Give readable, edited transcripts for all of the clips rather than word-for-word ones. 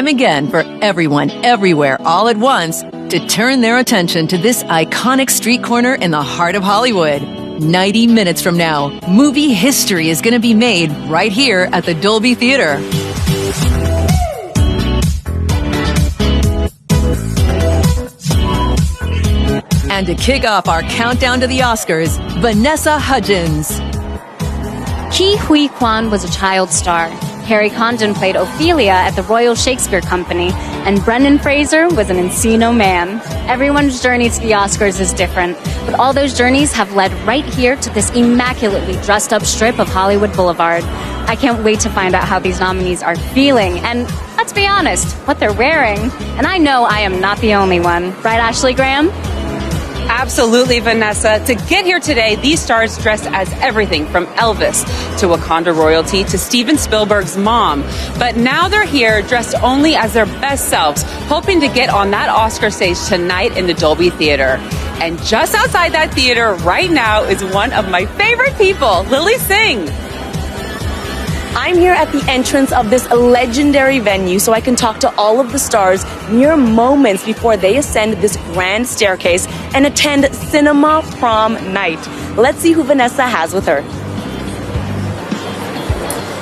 time again for everyone, everywhere, all at once to turn their attention to this iconic street corner in the heart of Hollywood. 90 minutes from now, movie history is going to be made right here at the Dolby Theater. And to kick off our countdown to the Oscars, Vanessa Hudgens. Ke Huy Quan was a child star. Harry Condon played Ophelia at the Royal Shakespeare Company, and Brendan Fraser was an Encino Man. Everyone's journey to the Oscars is different, but all those journeys have led right here to this immaculately dressed up strip of Hollywood Boulevard. I can't wait to find out how these nominees are feeling, and let's be honest, what they're wearing. And I know I am not the only one. Right, Ashley Graham? Absolutely, Vanessa. To get here today, these stars dressed as everything from Elvis to Wakanda royalty to Steven Spielberg's mom. But now they're here dressed only as their best selves, hoping to get on that Oscar stage tonight in the Dolby Theater. And just outside that theater right now is one of my favorite people, Lily Singh. I'm here at the entrance of this legendary venue so I can talk to all of the stars mere moments before they ascend this grand staircase and attend Cinema Prom Night. Let's see who Vanessa has with her.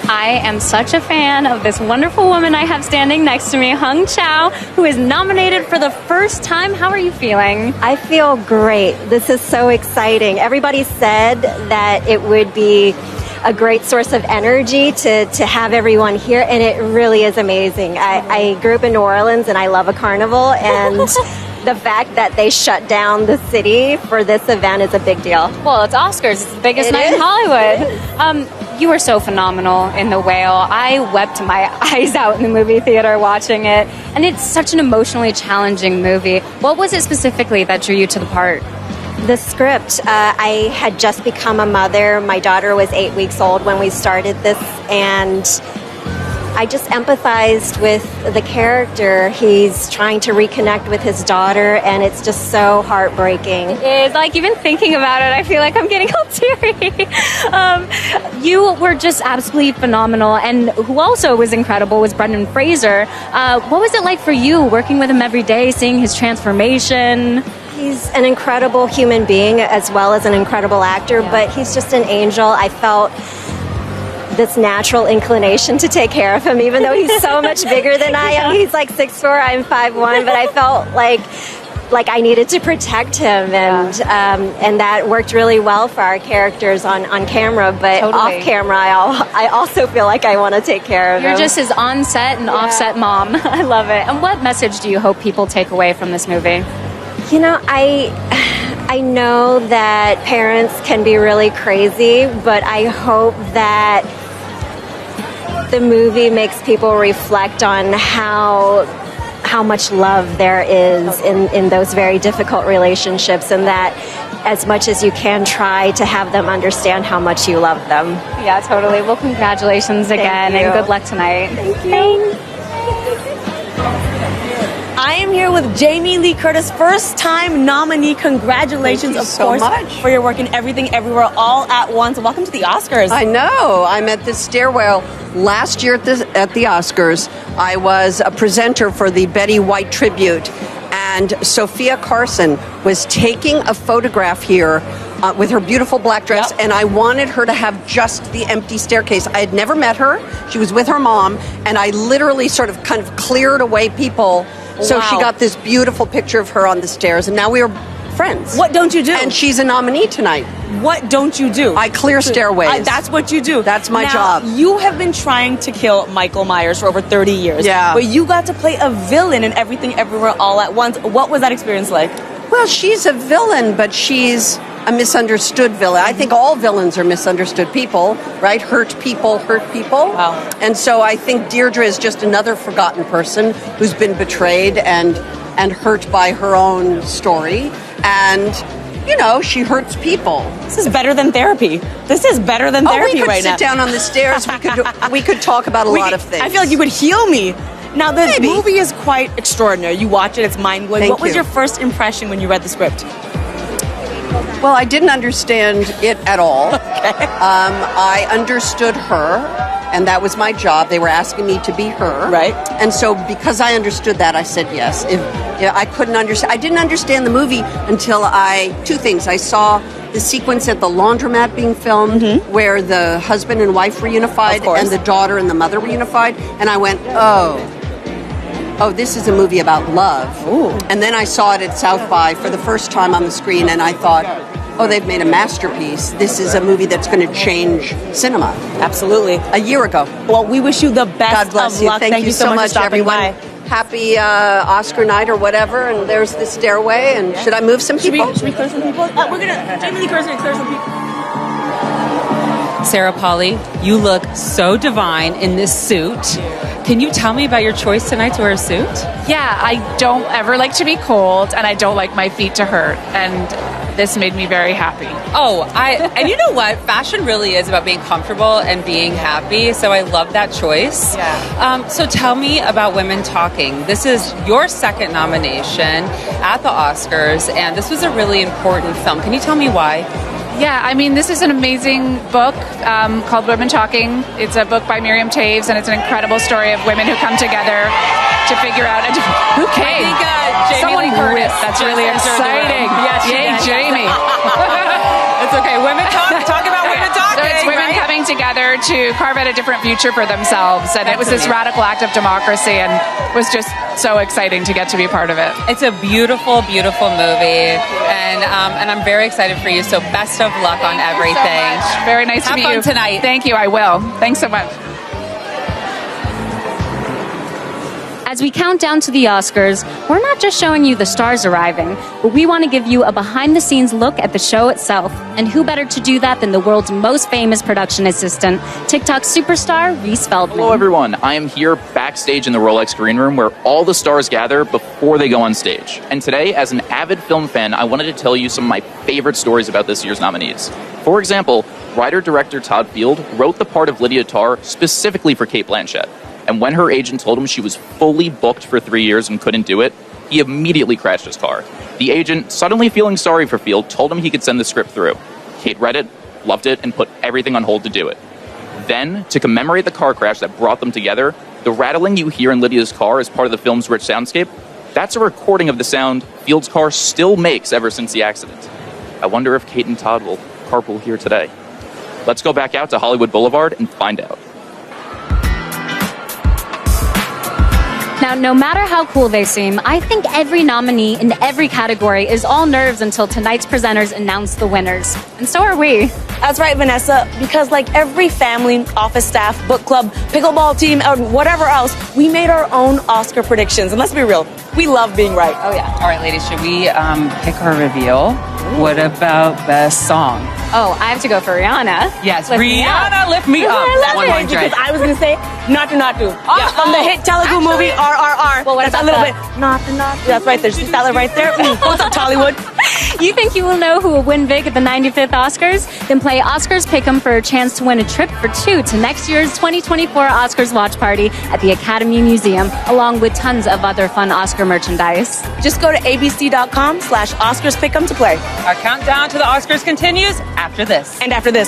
I am such a fan of this wonderful woman I have standing next to me, Hung Chow, who is nominated for the first time. How are you feeling? I feel great. This is so exciting. Everybody said that it would be a great source of energy to have everyone here, and it really is amazing. I grew up in New Orleans, and I love a carnival, and the fact that they shut down the city for this event is a big deal. Well, it's Oscars. It's the biggest night in Hollywood. You were so phenomenal in The Whale. I wept my eyes out in the movie theater watching it, and it's such an emotionally challenging movie. What was it specifically that drew you to the part? The script. I had just become a mother. My daughter was 8 weeks old when we started this, and I just empathized with the character. He's trying to reconnect with his daughter, and it's just so heartbreaking. It's like, even thinking about it, I feel like I'm getting all teary. You were just absolutely phenomenal, and who also was incredible was Brendan Fraser. What was it like for you working with him every day, seeing his transformation? He's an incredible human being as well as an incredible actor, but he's just an angel. I felt this natural inclination to take care of him, even though he's so much bigger than I am. He's like 6'4", I'm 5'1", but I felt like I needed to protect him, and that worked really well for our characters on camera, but off camera, I also feel like I want to take care of him. You're just his on-set and off-set mom. I love it. And what message do you hope people take away from this movie? You know, I know that parents can be really crazy, but I hope that the movie makes people reflect on how much love there is in those very difficult relationships, and that as much as you can, try to have them understand how much you love them. Yeah, totally. Well, congratulations again, and good luck tonight. Thank you. I am here with Jamie Lee Curtis, first-time nominee. Congratulations, of course, much for your work in Everything Everywhere All at Once. Welcome to the Oscars. I know. I'm at this stairwell. Last year at the Oscars, I was a presenter for the Betty White tribute, and Sophia Carson was taking a photograph here with her beautiful black dress, and I wanted her to have just the empty staircase. I had never met her. She was with her mom, and I literally sort of kind of cleared away people. So she got this beautiful picture of her on the stairs, and now we are friends. What don't you do? And she's a nominee tonight. What don't you do? I clear stairways. That's what you do. That's my job. You have been trying to kill Michael Myers for over 30 years. Yeah. But you got to play a villain in Everything Everywhere All at Once. What was that experience like? Well, she's a villain, but she's a misunderstood villain. I think all villains are misunderstood people, right? Hurt people hurt people. Wow. And so I think Deirdre is just another forgotten person who's been betrayed and hurt by her own story. And, you know, she hurts people. This is better than therapy. This is better than therapy right now. We could sit down on the stairs. We could talk about a lot of things. I feel like you would heal me. Now, the movie is quite extraordinary. You watch it, it's mind-blowing. What was your first impression when you read the script? Well, I didn't understand it at all. Okay. I understood her, and that was my job. They were asking me to be her. Right. And so because I understood that, I said yes. I couldn't understand. I didn't understand the movie until two things. I saw the sequence at the laundromat being filmed where the husband and wife were unified and the daughter and the mother were unified. And I went, oh, this is a movie about love. Ooh. And then I saw it at South by for the first time on the screen, and I thought, oh, they've made a masterpiece. This is a movie that's going to change cinema. Absolutely. A year ago. Well, we wish you the best God bless of you. luck. Thank you so much, for stopping everyone. by. Happy Oscar night or whatever, and there's the stairway, and should I move some people? Should we clear some people? We're going to, Jamie Lee Curtis going to clear some people. Sarah Polly, you look so divine in this suit. Can you tell me about your choice tonight to wear a suit? Yeah, I don't ever like to be cold, and I don't like my feet to hurt, and this made me very happy. And you know what? Fashion really is about being comfortable and being happy, so I love that choice. Yeah. So tell me about Women Talking. This is your second nomination at the Oscars, and this was a really important film. Can you tell me why? Yeah, I mean, this is an amazing book called Women Talking. It's a book by Miriam Taves, and it's an incredible story of women who come together to figure out who came. I think Jamie Someone Lee heard it. Curtis That's just really entered the exciting. room. Yes, she Yay, did. Jamie. It's okay. Women talk about women talking. So it's women right? coming together to carve out a different future for themselves, and it was this amazing. radical act of democracy, and was just so exciting to get to be part of it. It's a beautiful, beautiful movie, and I'm very excited for you. So best of luck on everything. So much. Very nice Have to meet fun you tonight. Thank you. I will. Thanks so much. As we count down to the Oscars, we're not just showing you the stars arriving, but we want to give you a behind-the-scenes look at the show itself. And who better to do that than the world's most famous production assistant, TikTok superstar Reese Feldman. Hello, everyone. I am here backstage in the Rolex Green Room where all the stars gather before they go on stage. And today, as an avid film fan, I wanted to tell you some of my favorite stories about this year's nominees. For example, writer-director Todd Field wrote the part of Lydia Tarr specifically for Cate Blanchett. And when her agent told him she was fully booked for 3 years and couldn't do it, he immediately crashed his car. The agent, suddenly feeling sorry for Field, told him he could send the script through. Kate read it, loved it, and put everything on hold to do it. Then, to commemorate the car crash that brought them together, the rattling you hear in Lydia's car as part of the film's rich soundscape, that's a recording of the sound Field's car still makes ever since the accident. I wonder if Kate and Todd will carpool here today. Let's go back out to Hollywood Boulevard and find out. Now, no matter how cool they seem, I think every nominee in every category is all nerves until tonight's presenters announce the winners. And so are we. That's right, Vanessa, because like every family, office staff, book club, pickleball team, or whatever else, we made our own Oscar predictions. And let's be real, we love being right. Oh, yeah. All right, ladies, should we pick our reveal? What about best song? Oh, I have to go for Rihanna. Yes, Lift Me Up. Rihanna, Lift Me Up. I love it 100. because I was going to say Not to. Yeah, from the hit Telugu movie RRR. Well, what That's a about little bit Not to. That's right. There's that right there. What's up, Tollywood? You think you will know who will win big at the 95th Oscars? Then play Oscars Pick'em for a chance to win a trip for two to next year's 2024 Oscars watch party at the Academy Museum, along with tons of other fun Oscar merchandise. Just go to abc.com/OscarsPick'em to play. Our countdown to the Oscars continues after this. And after this,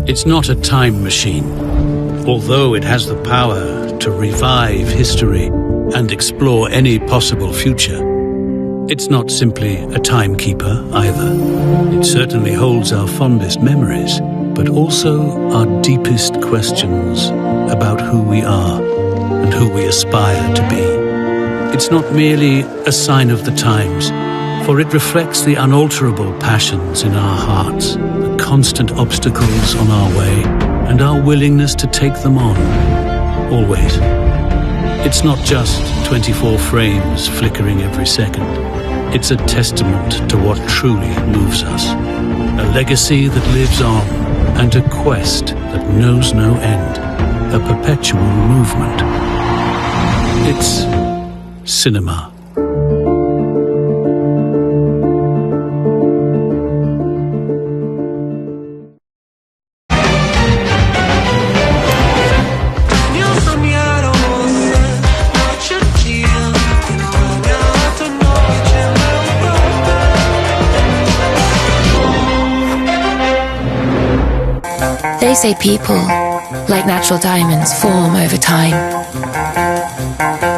It's not a time machine, although it has the power to revive history and explore any possible future. It's not simply a timekeeper either. It certainly holds our fondest memories, but also our deepest questions about who we are and who we aspire to be. It's not merely a sign of the times, for it reflects the unalterable passions in our hearts, the constant obstacles on our way, and our willingness to take them on, always. It's not just 24 frames flickering every second. It's a testament to what truly moves us. A legacy that lives on, and a quest that knows no end. A perpetual movement. It's cinema. They say people, like natural diamonds, form over time.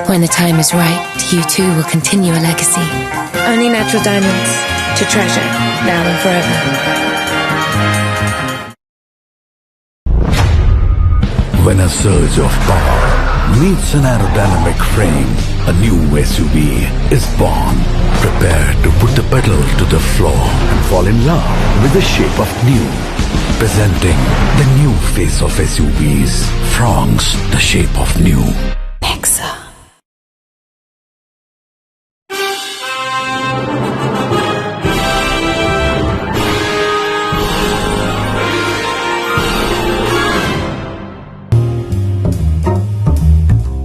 When the time is right, you too will continue a legacy. Only natural diamonds to treasure, now and forever. When a surge of power meets an aerodynamic frame, a new SUV is born. Prepare to put the pedal to the floor and fall in love with the shape of new. Presenting the new face of SUVs, Frogs, the shape of new. Nexa.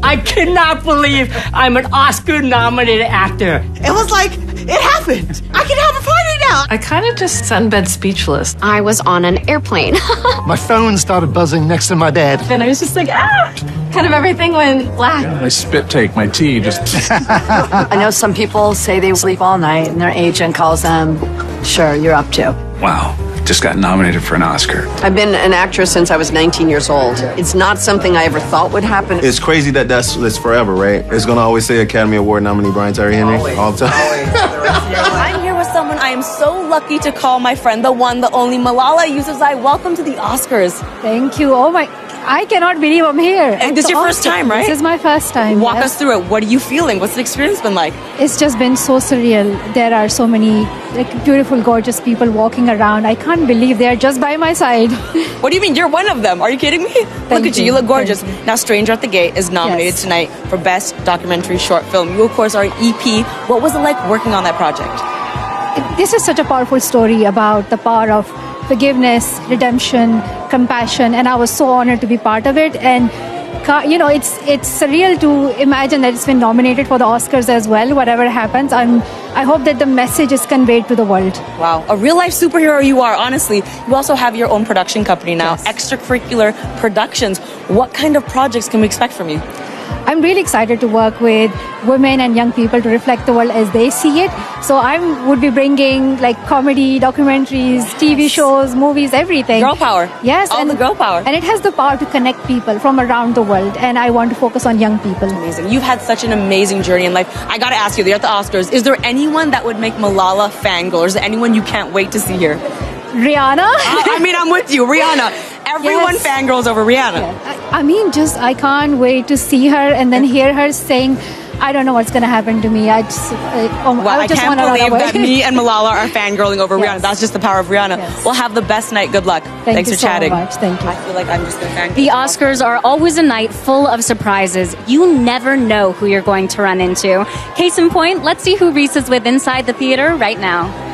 I cannot believe I'm an Oscar-nominated actor. It was like, it happened. I can have a party now. I kind of just sunbed speechless. I was on an airplane. My phone started buzzing next to my bed. And I was just like, kind of everything went black. Yeah, I spit take my tea just. I know some people say they sleep all night and their agent calls them, sure, you're up to. Wow. Just got nominated for an Oscar. I've been an actress since I was 19 years old. It's not something I ever thought would happen. It's crazy that that's forever, right? It's going to always say Academy Award nominee Brian Tyree Henry all the time. I'm here with someone I am so lucky to call my friend, the one, the only Malala Yousafzai. Welcome to the Oscars. Thank you. Oh my, I cannot believe I'm here. And this is your first time, right? This is my first time. Walk us through it. What are you feeling? What's the experience been like? It's just been so surreal. There are so many beautiful, gorgeous people walking around. I can't believe they're just by my side. What do you mean? You're one of them. Are you kidding me? Look at you. You look gorgeous. Now, Stranger at the Gate is nominated tonight for Best Documentary Short Film. You, of course, are an EP. What was it like working on that project? This is such a powerful story about the power of forgiveness, redemption, compassion, and I was so honored to be part of it. And you know, it's surreal to imagine that it's been nominated for the Oscars as well. Whatever happens, I hope that the message is conveyed to the world. Wow, a real life superhero you are. Honestly, you also have your own production company now, Extracurricular Productions. What kind of projects can we expect from you? I'm really excited to work with women and young people to reflect the world as they see it. So I would be bringing like comedy, documentaries, TV shows, movies, everything. Girl power. Yes. All the girl power. And it has the power to connect people from around the world. And I want to focus on young people. Amazing. You've had such an amazing journey in life. I got to ask you, you're at the Oscars. Is there anyone that would make Malala fangirl? Or is there anyone you can't wait to see here? Rihanna? I mean, I'm with you. Rihanna. Everyone fangirls over Rihanna. Yeah. I mean, I can't wait to see her and then hear her saying, I don't know what's going to happen to me. I can't believe that me and Malala are fangirling over Rihanna. That's just the power of Rihanna. Yes. We'll have the best night. Good luck. Thanks for chatting. Thank you so much. Thank you. I feel like I'm just going to fangirl. The Oscars are always a night full of surprises. You never know who you're going to run into. Case in point, let's see who Reese is with inside the theater right now.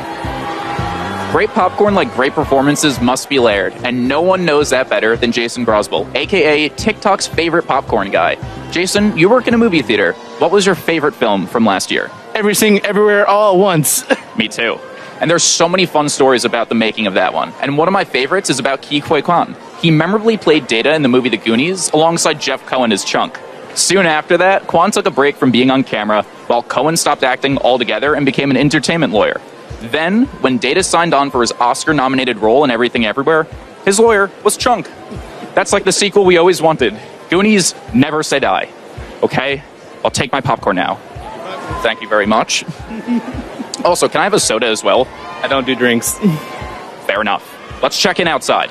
Great popcorn like great performances must be layered, and no one knows that better than Jason Grosboll, aka TikTok's favorite popcorn guy. Jason, you work in a movie theater. What was your favorite film from last year? Everything, Everywhere, All at Once. Me too. And there's so many fun stories about the making of that one. And one of my favorites is about Ke Huy Quan. He memorably played Data in the movie The Goonies alongside Jeff Cohen as Chunk. Soon after that, Quan took a break from being on camera, while Cohen stopped acting altogether and became an entertainment lawyer. Then, when Data signed on for his Oscar-nominated role in Everything Everywhere, his lawyer was Chunk. That's like the sequel we always wanted. Goonies, never say die. Okay? I'll take my popcorn now. Thank you very much. Also, can I have a soda as well? I don't do drinks. Fair enough. Let's check in outside.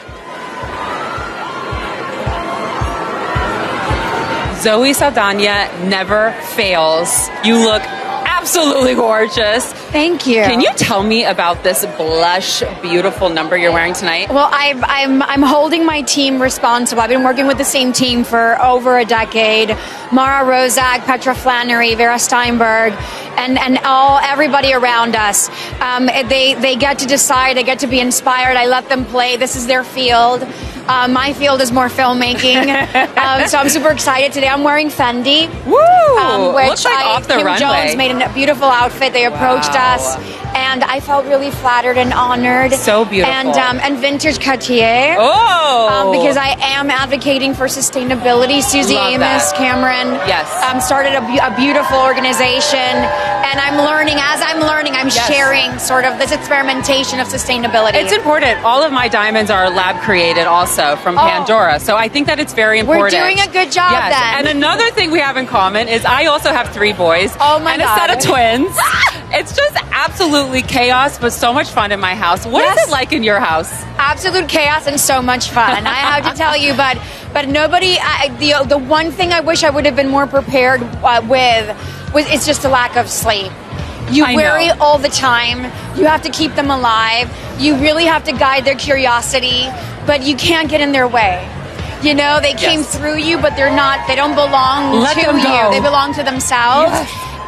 Zoe Saldana never fails. You look absolutely gorgeous. Thank you. Can you tell me about this blush, beautiful number you're wearing tonight? Well, I'm holding my team responsible. I've been working with the same team for over a decade. Mara Rozak, Petra Flannery, Vera Steinberg, and everybody around us. They get to decide. They get to be inspired. I let them play. This is their field. My field is more filmmaking, so I'm super excited today. I'm wearing Fendi, which looks like off the Kim runway. Jones made a beautiful outfit. They approached us, and I felt really flattered and honored. So beautiful. And Vintage Cartier. Because I am advocating for sustainability. Susie Love Amos, that. Cameron, started a beautiful organization, and I'm learning. As I'm learning, I'm sharing sort of this experimentation of sustainability. It's important. All of my diamonds are lab created also from Pandora. So I think that it's very important. We're doing a good job then. And another thing we have in common is I also have 3 boys and a set of twins. It's just absolutely chaos, but so much fun in my house. What is it like in your house? Absolute chaos and so much fun. I have to tell you, but nobody. The one thing I wish I would have been more prepared with was it's just a lack of sleep. You worry all the time. You have to keep them alive. You really have to guide their curiosity, but you can't get in their way. You know, they came through you, but they're not. They don't belong Let to them you. go. They belong to themselves.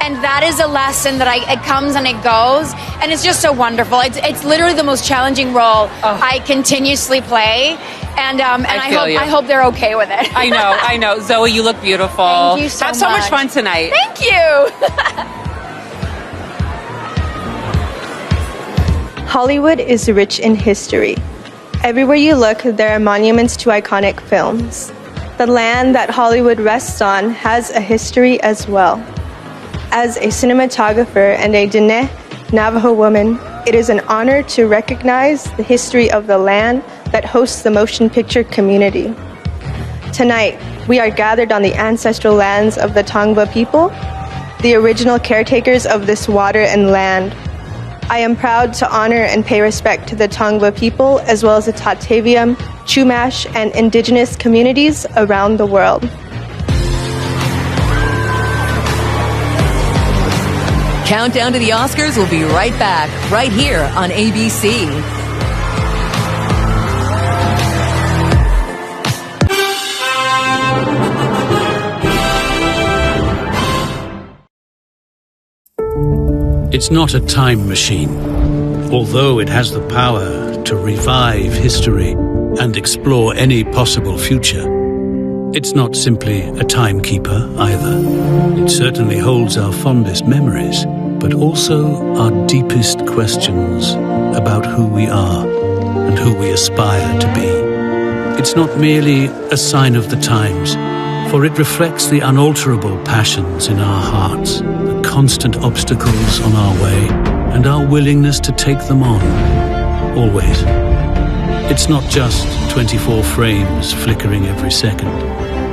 And that is a lesson that it comes and it goes, and it's just so wonderful. It's literally the most challenging role I continuously play, and I hope they're okay with it. I know. Zoe, you look beautiful. Thank you so Have so much fun much. tonight. Thank you. Hollywood is rich in history. Everywhere you look, there are monuments to iconic films. The land that Hollywood rests on has a history as well. As a cinematographer and a Diné Navajo woman, it is an honor to recognize the history of the land that hosts the motion picture community. Tonight, we are gathered on the ancestral lands of the Tongva people, the original caretakers of this water and land. I am proud to honor and pay respect to the Tongva people as well as the Tataviam, Chumash, and indigenous communities around the world. Countdown to the Oscars will be right back, right here on ABC. It's not a time machine, although it has the power to revive history and explore any possible future. It's not simply a timekeeper either. It certainly holds our fondest memories, but also our deepest questions about who we are and who we aspire to be. It's not merely a sign of the times, for it reflects the unalterable passions in our hearts, the constant obstacles on our way, and our willingness to take them on, always. It's not just 24 frames flickering every second.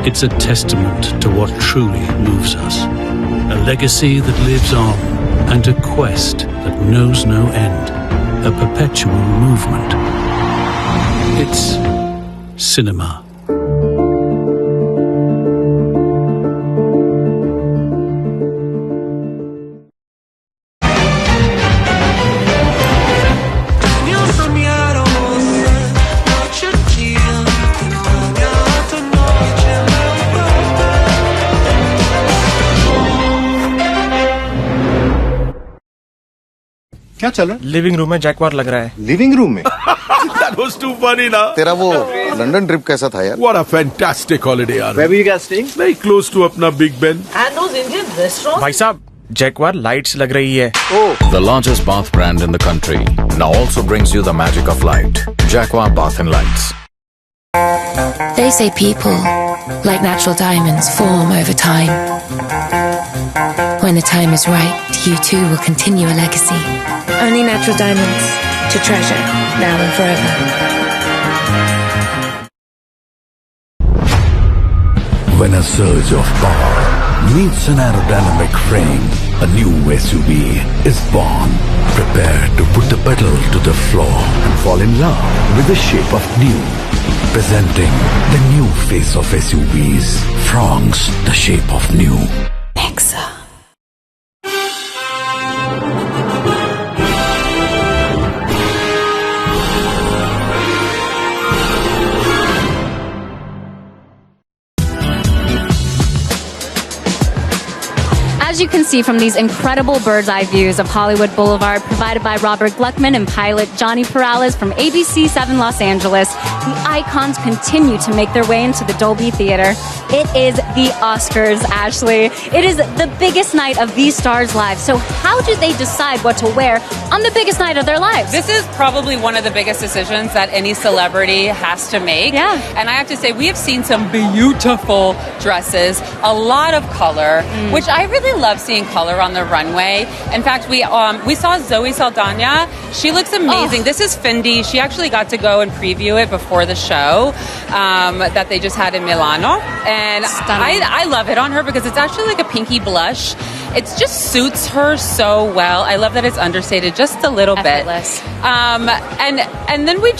It's a testament to what truly moves us. A legacy that lives on, and a quest that knows no end. A perpetual movement. It's cinema. क्या चल रहा है? Living room में Jaquar लग रहा है. Living room में? That was too funny ना. तेरा वो लंदन ट्रिप कैसा था यार? What a fantastic holiday यार. Where were you guys staying? Very close to अपना Big Ben. And those Indian restaurants? भाई साहब, जैकवार लाइट्स लग रही है. The largest bath brand in the country now also brings you the magic of light. Jaguar Bath and Lights. They say people, like natural diamonds, form over time. When the time is right, you too will continue a legacy. Only natural diamonds to treasure, now and forever. When a surge of power meets an aerodynamic frame, a new SUV is born. Prepare to put the pedal to the floor and fall in love with the shape of new. Presenting the new face of SUVs, Fronx, the shape of new. Nexa. As you can see from these incredible bird's eye views of Hollywood Boulevard provided by Robert Gluckman and pilot Johnny Perales from ABC 7 Los Angeles, the icons continue to make their way into the Dolby Theater. It is the Oscars, Ashley. It is the biggest night of these stars' lives. So how do they decide what to wear on the biggest night of their lives? This is probably one of the biggest decisions that any celebrity has to make. Yeah. And I have to say, we have seen some beautiful dresses, a lot of color, which I really love seeing color on the runway. In fact, we saw Zoe Saldana. She looks amazing. This is Fendi. She actually got to go and preview it before the show that they just had in Milano. And I love it on her because it's actually like a pinky blush. It just suits her so well. I love that it's understated just a little bit. And then we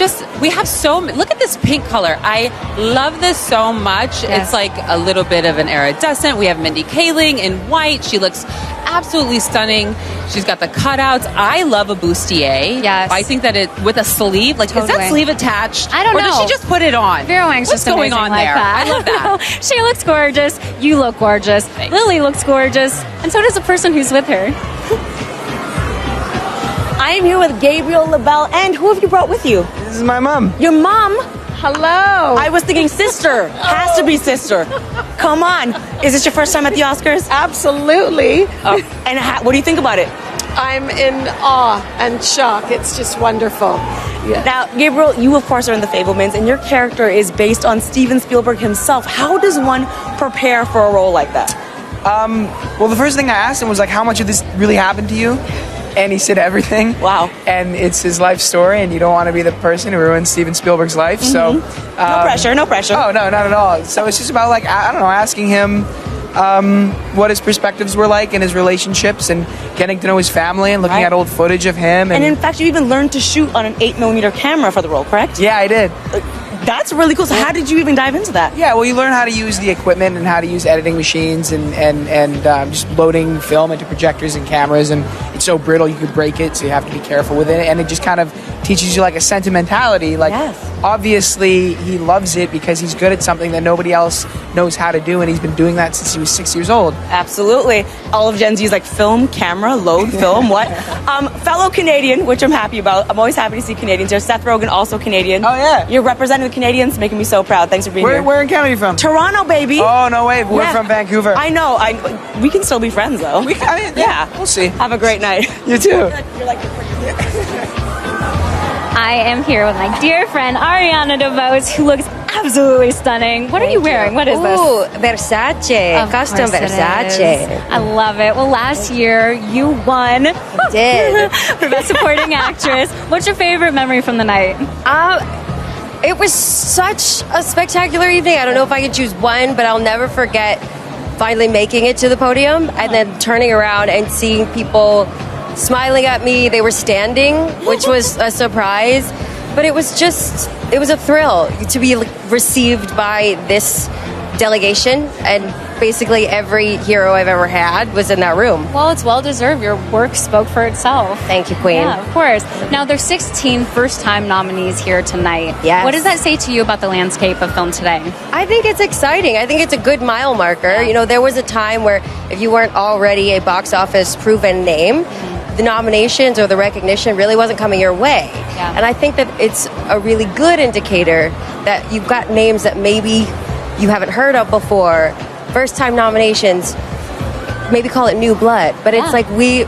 have look at this pink color. I love this so much. Yes. It's like a little bit of an iridescent. We have Mindy Kaling in white. She looks absolutely stunning. She's got the cutouts. I love a bustier. Yes. I think that it with a sleeve, like is that sleeve attached? I don't know. Or does she just put it on? Vera Wang's What's just going amazing on like there? that. I love that. She looks gorgeous. You look gorgeous. Thanks. Lily looks gorgeous. And so does the person who's with her. I am here with Gabriel LaBelle, and who have you brought with you? This is my mom. Your mom? Hello. I was thinking sister. Has to be sister. Come on. Is this your first time at the Oscars? Absolutely. And what do you think about it? I'm in awe and shock. It's just wonderful. Yeah. Now, Gabriel, you of course are in The Fabelmans, and your character is based on Steven Spielberg himself. How does one prepare for a role like that? Well, the first thing I asked him was like, how much of this really happened to you? And he said everything. Wow. And it's his life story, and you don't want to be the person who ruins Steven Spielberg's life. So, no pressure. Oh, no, not at all. So it's just about like, I don't know, asking him what his perspectives were like in his relationships and getting to know his family and looking at old footage of him. And in fact, you even learned to shoot on an 8mm camera for the role, correct? Yeah, I did. That's really cool. So how did you even dive into that? Yeah, well, you learn how to use the equipment and how to use editing machines and just loading film into projectors and cameras. And it's so brittle, you could break it, so you have to be careful with it. And it just kind of teaches you like a sentimentality. Like, obviously, he loves it because he's good at something that nobody else knows how to do. And he's been doing that since he was 6 years old. Absolutely. All of Gen Z's like film, camera, load, film, what? Fellow Canadian, which I'm happy about. I'm always happy to see Canadians here. Seth Rogen, also Canadian. Oh, yeah. You're representing the Canadians, making me so proud. Thanks for being here. Where in Canada are you from? Toronto, baby. Oh, no way. We're from Vancouver. I know. We can still be friends, though. We'll see. Have a great night. You too. You're like I am here with my dear friend Ariana DeVos, who looks absolutely stunning. What are you wearing? What is this? Ooh, Versace. Of Custom course it Versace. is. I love it. Well, last year you won. Did. For Best Supporting Actress. What's your favorite memory from the night? It was such a spectacular evening. I don't know if I could choose one, but I'll never forget finally making it to the podium and then turning around and seeing people smiling at me. They were standing, which was a surprise. But it was a thrill to be received by this delegation, and basically every hero I've ever had was in that room. Well, it's well-deserved. Your work spoke for itself. Thank you, Queen. Yeah, of course. Now, there's 16 first-time nominees here tonight. Yes. What does that say to you about the landscape of film today? I think it's exciting. I think it's a good mile marker. Yeah. You know, there was a time where if you weren't already a box office proven name, the nominations or the recognition really wasn't coming your way. Yeah. And I think that it's a really good indicator that you've got names that maybe you haven't heard of before. First time nominations, maybe call it new blood, but it's like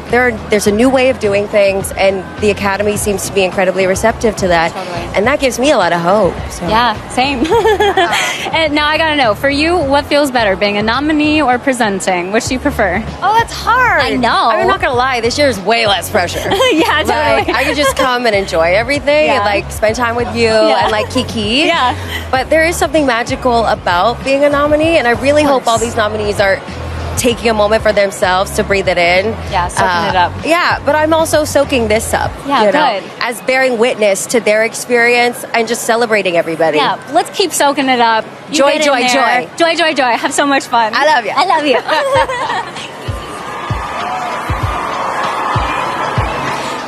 there's a new way of doing things, and the Academy seems to be incredibly receptive to that. Totally. And that gives me a lot of hope. So. Yeah, same. And now I gotta know, for you, what feels better, being a nominee or presenting? Which do you prefer? Oh, that's hard. I know. I'm not gonna lie, this year is way less pressure. Yeah, totally. Like, I could just come and enjoy everything and like spend time with you and like kiki. Yeah. But there is something magical about being a nominee, and I really hope all these nominees are taking a moment for themselves to breathe it in. Yeah, soaking it up. Yeah, but I'm also soaking this up. Yeah, good. As bearing witness to their experience and just celebrating everybody. Yeah, let's keep soaking it up. You Joy, get in joy, there. joy. Joy, joy, joy. Have so much fun. I love you. I love you.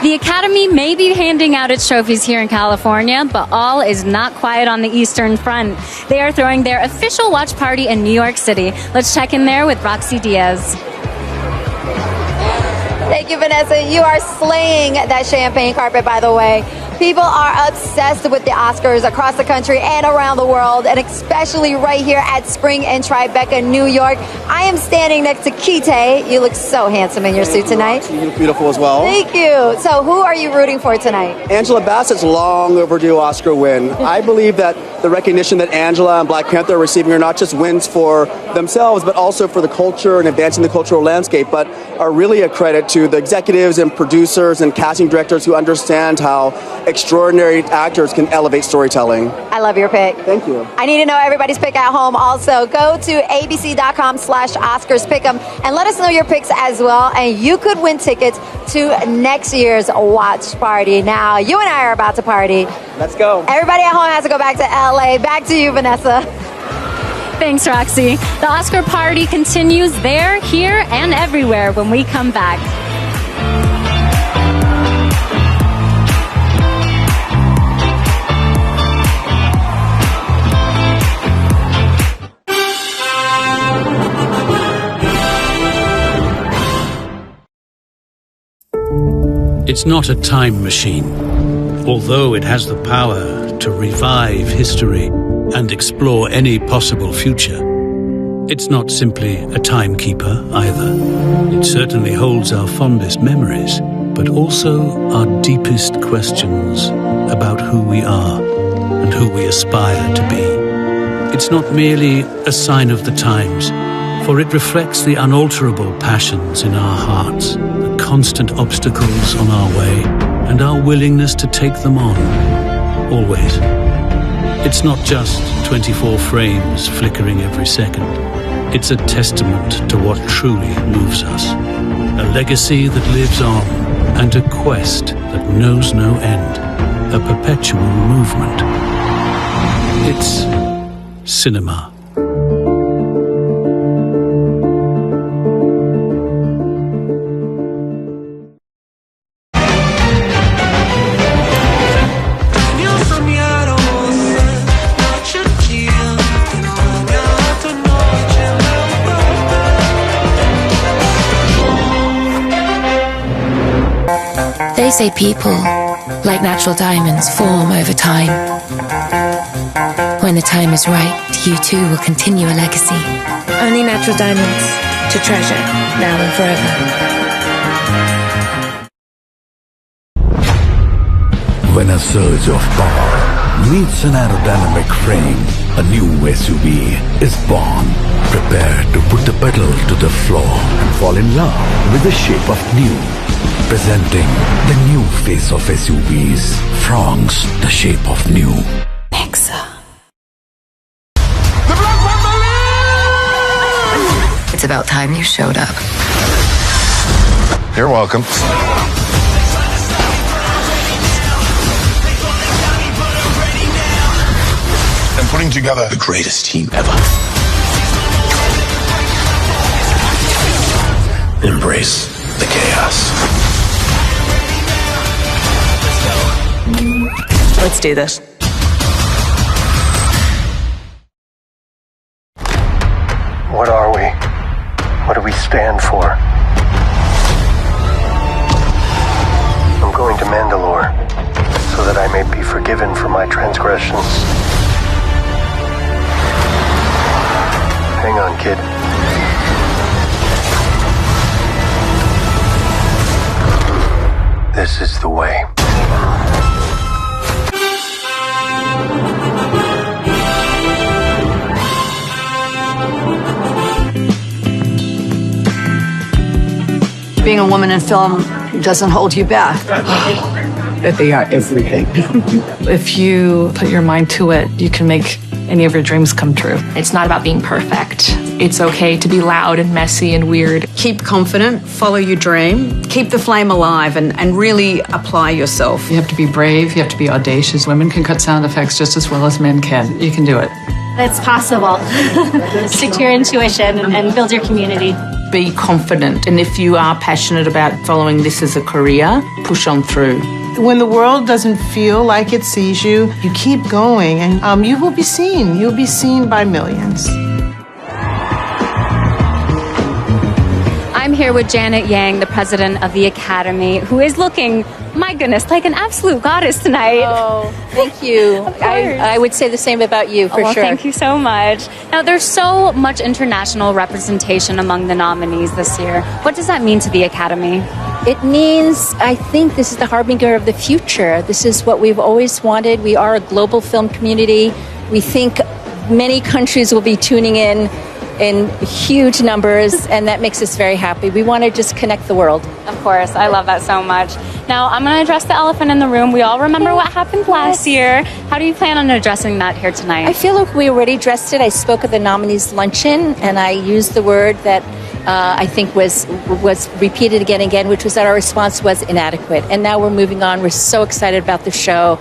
The Academy may be handing out its trophies here in California, but all is not quiet on the Eastern Front. They are throwing their official watch party in New York City. Let's check in there with Roxy Diaz. Thank you, Vanessa. You are slaying that champagne carpet, by the way. People are obsessed with the Oscars across the country and around the world, and especially right here at Spring in Tribeca, New York. I am standing next to Kite. You look so handsome in your suit tonight. You look beautiful as well. Thank you. So who are you rooting for tonight? Angela Bassett's long overdue Oscar win. I believe that the recognition that Angela and Black Panther are receiving are not just wins for themselves, but also for the culture and advancing the cultural landscape, but are really a credit to the executives and producers and casting directors who understand how extraordinary actors can elevate storytelling. I love your pick. Thank you. I need to know everybody's pick at home also. Go to abc.com/OscarsPick'em and let us know your picks as well. And you could win tickets to next year's watch party. Now, you and I are about to party. Let's go. Everybody at home has to go back to LA. Back to you, Vanessa. Thanks, Roxy. The Oscar party continues there, here, and everywhere when we come back. It's not a time machine, although it has the power to revive history and explore any possible future. It's not simply a timekeeper either. It certainly holds our fondest memories, but also our deepest questions about who we are and who we aspire to be. It's not merely a sign of the times, for it reflects the unalterable passions in our hearts, the constant obstacles on our way, and our willingness to take them on, always. It's not just 24 frames flickering every second. It's a testament to what truly moves us, a legacy that lives on, and a quest that knows no end, a perpetual movement. It's cinema. They say people, like natural diamonds, form over time. When the time is right, you too will continue a legacy. Only natural diamonds to treasure, now and forever. When a surge of power meets an aerodynamic frame, a new SUV is born. Prepare to put the pedal to the floor and fall in love with the shape of new. Presenting the new face of SUVs, Frogs, the shape of new. Nexa. It's about time you showed up. You're welcome. I'm putting together the greatest team ever. Embrace the chaos. Let's do this. What are we? What do we stand for? I'm going to Mandalore so that I may be forgiven for my transgressions. Hang on, kid. This is the way. Being a woman in film doesn't hold you back. That they are everything. If you put your mind to it, you can make any of your dreams come true. It's not about being perfect. It's okay to be loud and messy and weird. Keep confident, follow your dream, keep the flame alive and really apply yourself. You have to be brave, you have to be audacious. Women can cut sound effects just as well as men can. You can do it. It's possible. Stick to your intuition and build your community. Be confident, and if you are passionate about following this as a career, push on through. When the world doesn't feel like it sees you, you keep going and you will be seen. You'll be seen by millions. I'm here with Janet Yang, the president of the Academy, who is looking, my goodness, like an absolute goddess tonight. Oh, thank you. I would say the same about you, for sure. Thank you so much. Now, there's so much international representation among the nominees this year. What does that mean to the Academy? It means, I think this is the harbinger of the future. This is what we've always wanted. We are a global film community. We think many countries will be tuning in huge numbers, and that makes us very happy. We want to just connect the world. Of course, I love that so much. Now, I'm going to address the elephant in the room. We all remember what happened last year. How do you plan on addressing that here tonight? I feel like we already addressed it. I spoke at the nominees luncheon, and I used the word that I think was repeated again and again, which was that our response was inadequate. And now we're moving on. We're so excited about the show.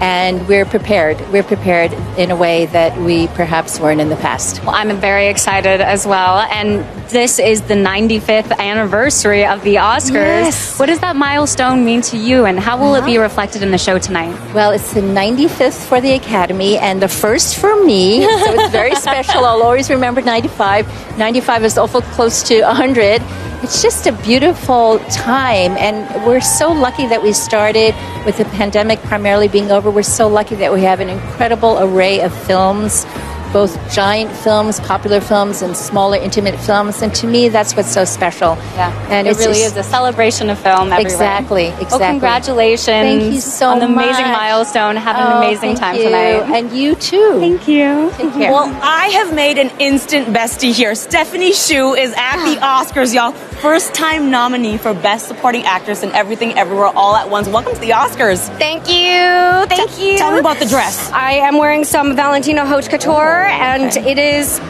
And we're prepared. We're prepared in a way that we perhaps weren't in the past. Well, I'm very excited as well. And this is the 95th anniversary of the Oscars. Yes. What does that milestone mean to you, and how will it be reflected in the show tonight? Well, it's the 95th for the Academy and the first for me. So it's very special. I'll always remember 95. 95 is awful close to 100. It's just a beautiful time, and we're so lucky that we started with the pandemic primarily being over. We're so lucky that we have an incredible array of films, both giant films, popular films, and smaller, intimate films. And to me, that's what's so special. Yeah, and it really is a celebration of film everywhere. Exactly. Well, congratulations. Thank you so on the much. amazing milestone. Have an amazing time tonight. And you too. Thank you. Take care. Well, I have made an instant bestie here. Stephanie Hsu is at the Oscars, y'all. First-time nominee for Best Supporting Actress in Everything Everywhere All at Once. Welcome to the Oscars. Thank you. Thank you. Tell me about the dress. I am wearing some Valentino Haute Couture, and it is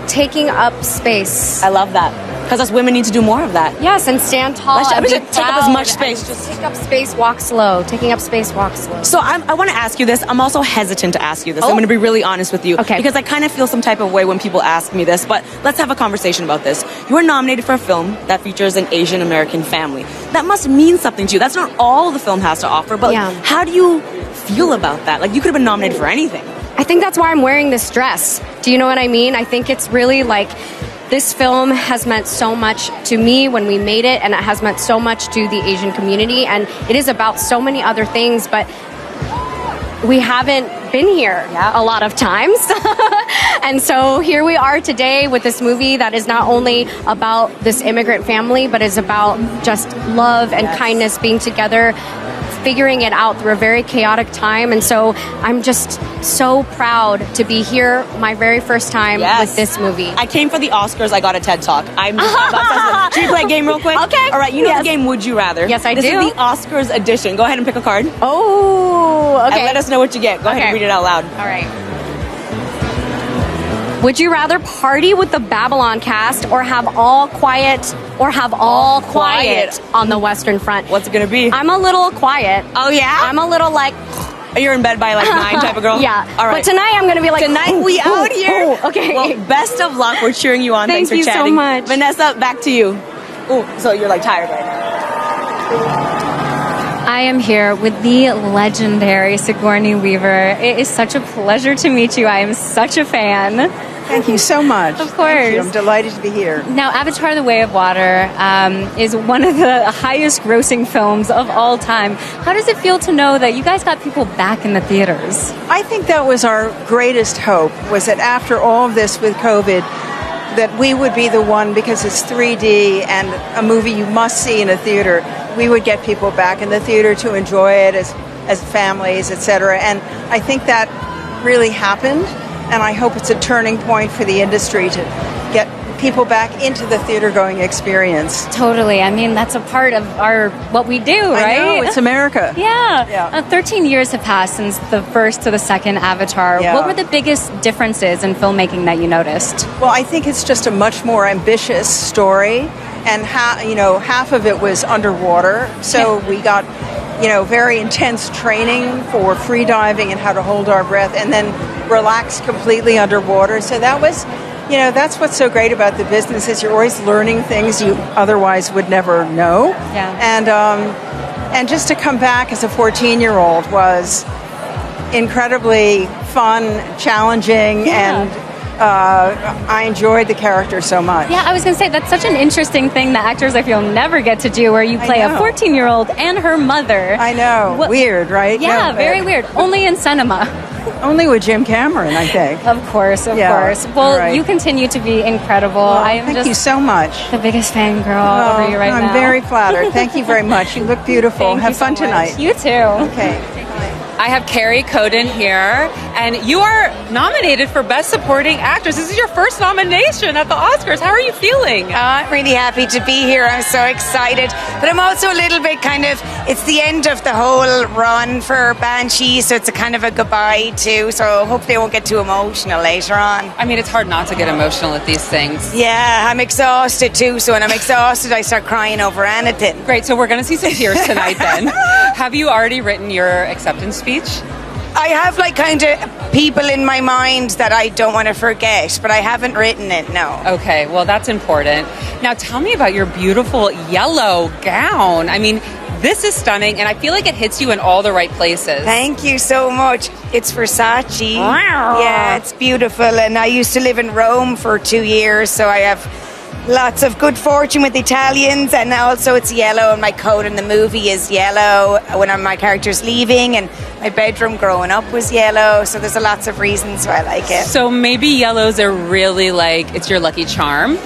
taking up space. I love that. Because us women need to do more of that. Yes, and stand tall. Let's and be take up as proud much space. and Just take up space, walk slow. Taking up space, walk slow. So I want to ask you this. I'm also hesitant to ask you this. I'm going to be really honest with you. Okay. Because I kind of feel some type of way when people ask me this. But let's have a conversation about this. You were nominated for a film that features an Asian American family. That must mean something to you. That's not all the film has to offer. But how do you feel about that? Like, you could have been nominated for anything. I think that's why I'm wearing this dress. Do you know what I mean? I think it's really like this film has meant so much to me when we made it, and it has meant so much to the Asian community, and it is about so many other things, but we haven't been here a lot of times. And so here we are today with this movie that is not only about this immigrant family, but is about just love and kindness, being together, figuring it out through a very chaotic time. And so I'm just so proud to be here my very first time with this movie. I came for the Oscars. I got a TED Talk. I'm Should we play a game real quick? Okay. All right. You know the game Would You Rather? Yes, I do. This is the Oscars edition. Go ahead and pick a card. Oh, okay. And let us know what you get. Go ahead and read it out loud. All right. Would you rather party with the Babylon cast or have all quiet on the Western Front? What's it going to be? I'm a little quiet. Oh, yeah? I'm a little like... You're in bed by like 9 type of girl? Yeah. All right. But tonight I'm going to be like... Tonight we out here. Okay. Well, best of luck. We're cheering you on. Thank Thanks for you chatting. so much. Vanessa, back to you. Oh, so you're like tired right now. I am here with the legendary Sigourney Weaver. It is such a pleasure to meet you. I am such a fan. Thank you so much. Of course. I'm delighted to be here. Now, Avatar: The Way of Water is one of the highest grossing films of all time. How does it feel to know that you guys got people back in the theaters? I think that was our greatest hope, was that after all of this with COVID, that we would be the one, because it's 3D and a movie you must see in a theater, we would get people back in the theater to enjoy it as families, etc. And I think that really happened. And I hope it's a turning point for the industry to get people back into the theater-going experience. Totally. I mean, that's a part of what we do, right? I know, it's America. Yeah. 13 years have passed since the first to the second Avatar. Yeah. What were the biggest differences in filmmaking that you noticed? Well, I think it's just a much more ambitious story, and half of it was underwater. So we got very intense training for free diving and how to hold our breath, and then relax completely underwater. So that was, that's what's so great about the business, is you're always learning things you otherwise would never know. Yeah. And just to come back as a 14-year-old was incredibly fun, challenging, and I enjoyed the character so much. Yeah, I was going to say, that's such an interesting thing that actors, I feel, never get to do, where you play a 14-year-old and her mother. I know. Weird, right? Yeah, very weird. Only in cinema. Only with Jim Cameron, I think. Of course. Well, you continue to be incredible. I am thank just you so much. the biggest fangirl over you right now. I'm very flattered. Thank you very much. You look beautiful. Have fun tonight. You too. Okay. I have Carrie Coden here, and you are nominated for Best Supporting Actress. This is your first nomination at the Oscars. How are you feeling? I'm really happy to be here. I'm so excited. But I'm also a little bit it's the end of the whole run for Banshee, so it's a kind of a goodbye too. So hopefully I won't get too emotional later on. I mean, it's hard not to get emotional at these things. Yeah, I'm exhausted too. So when I'm exhausted, I start crying over anything. Great, so we're going to see some tears tonight then. Have you already written your acceptance speech? I have kind of people in my mind that I don't want to forget, but I haven't written it, no. Okay, well, that's important. Now, tell me about your beautiful yellow gown. I mean, this is stunning, and I feel like it hits you in all the right places. Thank you so much. It's Versace. Yeah, it's beautiful, and I used to live in Rome for 2 years, so I have lots of good fortune with Italians, and also it's yellow, and my coat in the movie is yellow when my character's leaving, and my bedroom growing up was yellow, so there's lots of reasons why I like it. So maybe yellows are really it's your lucky charm?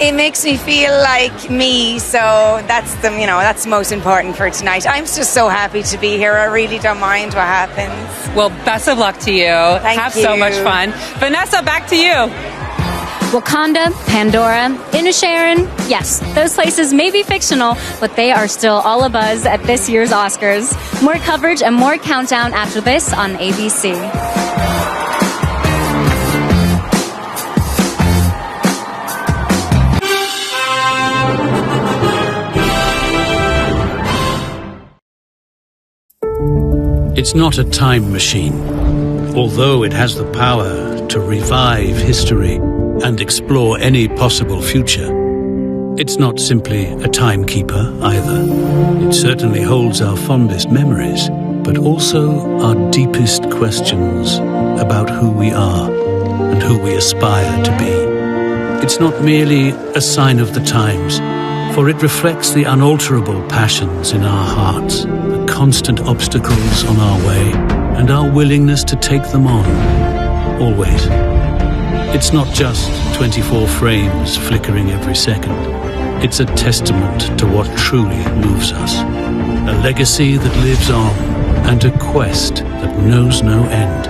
It makes me feel like me, so that's most important for tonight. I'm just so happy to be here. I really don't mind what happens. Well, best of luck to you. Have so much fun. Vanessa, back to you. Wakanda, Pandora, Inisherin, yes, those places may be fictional, but they are still all abuzz at this year's Oscars. More coverage and more countdown after this on ABC. It's not a time machine, although it has the power to revive history and explore any possible future. It's not simply a timekeeper either. It certainly holds our fondest memories, but also our deepest questions about who we are and who we aspire to be. It's not merely a sign of the times, for it reflects the unalterable passions in our hearts, the constant obstacles on our way, and our willingness to take them on, always. It's not just 24 frames flickering every second. It's a testament to what truly moves us. A legacy that lives on, and a quest that knows no end.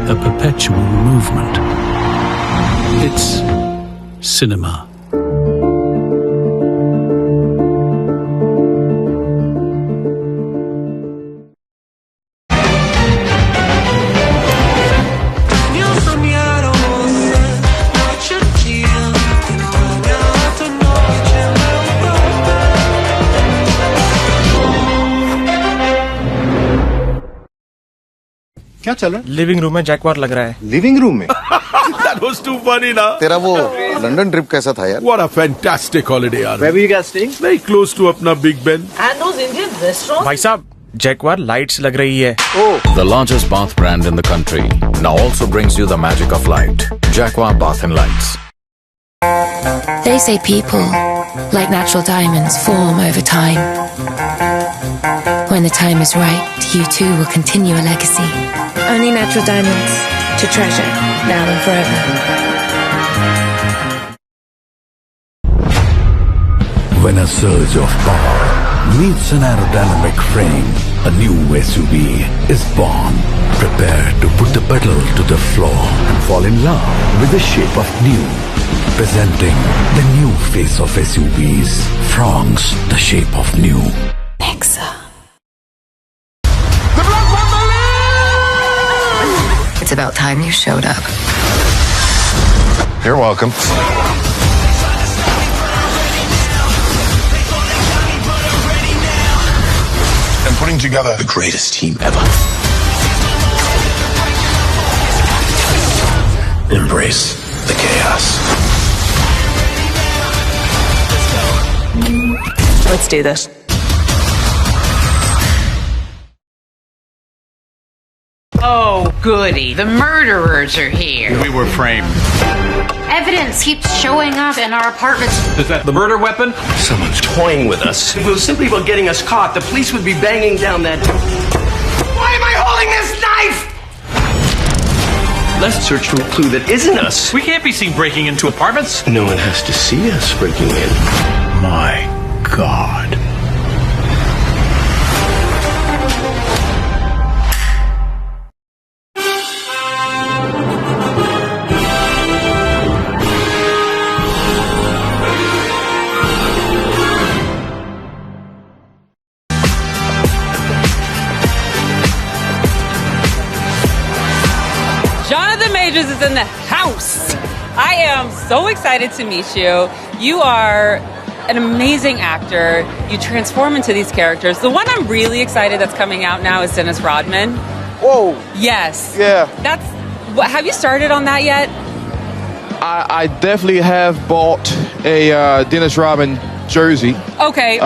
A perpetual movement. It's cinema. क्या चल रहा है? Living room में Jaquar लग रहा है. Living room में? That was too funny, ना? तेरा वो लंदन ट्रिप कैसा था यार? What a fantastic holiday, यार. Where were you guys staying? Very close to अपना Big Ben. And those Indian restaurants? भाई साहब, जैकवार लाइट्स लग रही है. Oh. The largest bath brand in the country now also brings you the magic of light. Jaguar Bath and Lights. They say people, like natural diamonds, form over time. When the time is right, you too will continue a legacy. Only natural diamonds to treasure now and forever. When a surge of power meets an aerodynamic frame, a new SUV is born. Prepare to put the pedal to the floor and fall in love with the shape of new. Presenting the new face of SUVs, Frogs, the shape of new. Nexa. It's about time you showed up. You're welcome. And putting together the greatest team ever. Embrace the chaos. Let's do this. Oh, goody. The murderers are here. We were framed. Evidence keeps showing up in our apartments. Is that the murder weapon? Someone's toying with us. If it was simply about getting us caught, the police would be banging down that door. Why am I holding this knife? Let's search for a clue that isn't us. We can't be seen breaking into apartments. No one has to see us breaking in. My God. Jonathan Majors is in the house. I am so excited to meet you. You are an amazing actor. You transform into these characters. The one I'm really excited that's coming out now is Dennis Rodman. Whoa. Yes. Yeah. Have you started on that yet? I definitely have bought a Dennis Rodman jersey. Okay.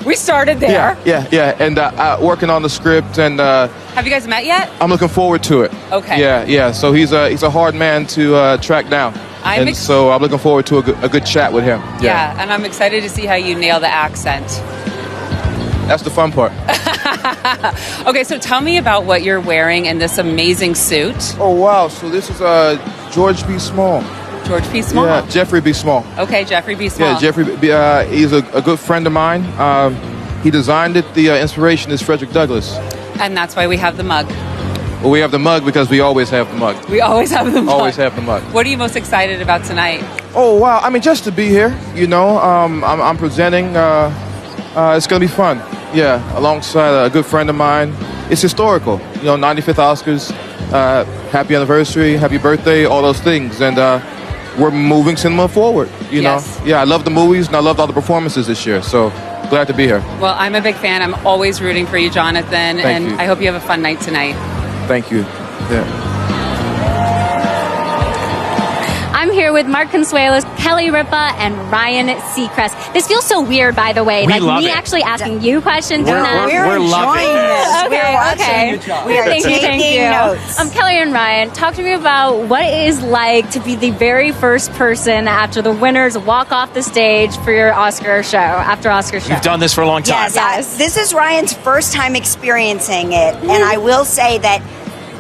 We started there. Yeah. And working on the script, and Have you guys met yet? I'm looking forward to it. Okay. Yeah. So he's a hard man to track down. So I'm looking forward to a good chat with him. Yeah, and I'm excited to see how you nail the accent. That's the fun part. Okay, so tell me about what you're wearing in this amazing suit. Oh, wow. So this is George B. Small. George B. Small? Yeah, Jeffrey B. Small. Okay, Jeffrey B. Small. Yeah, Jeffrey B. He's a good friend of mine. He designed it. The inspiration is Frederick Douglass. And that's why we have the mug. Well, we have the mug because we always have the mug. We always have the mug. Always have the mug. What are you most excited about tonight? Oh, wow. I mean, just to be here, you know. I'm presenting. It's going to be fun. Yeah, alongside a good friend of mine. It's historical. You know, 95th Oscars, happy anniversary, happy birthday, all those things. And we're moving cinema forward, you know. Yeah, I love the movies, and I loved all the performances this year. So glad to be here. Well, I'm a big fan. I'm always rooting for you, Jonathan. Thank you. I hope you have a fun night tonight. Thank you. Yeah. I'm here with Mark Consuelos, Kelly Ripa, and Ryan Seacrest. This feels so weird, by the way. We like love me it. actually asking you questions. We're loving this. Okay. We are Thank taking you. notes. Kelly and Ryan, talk to me about what it is like to be the very first person after the winners walk off the stage for your Oscar show, after Oscar show. You've done this for a long time. Yes. This is Ryan's first time experiencing it, and I will say that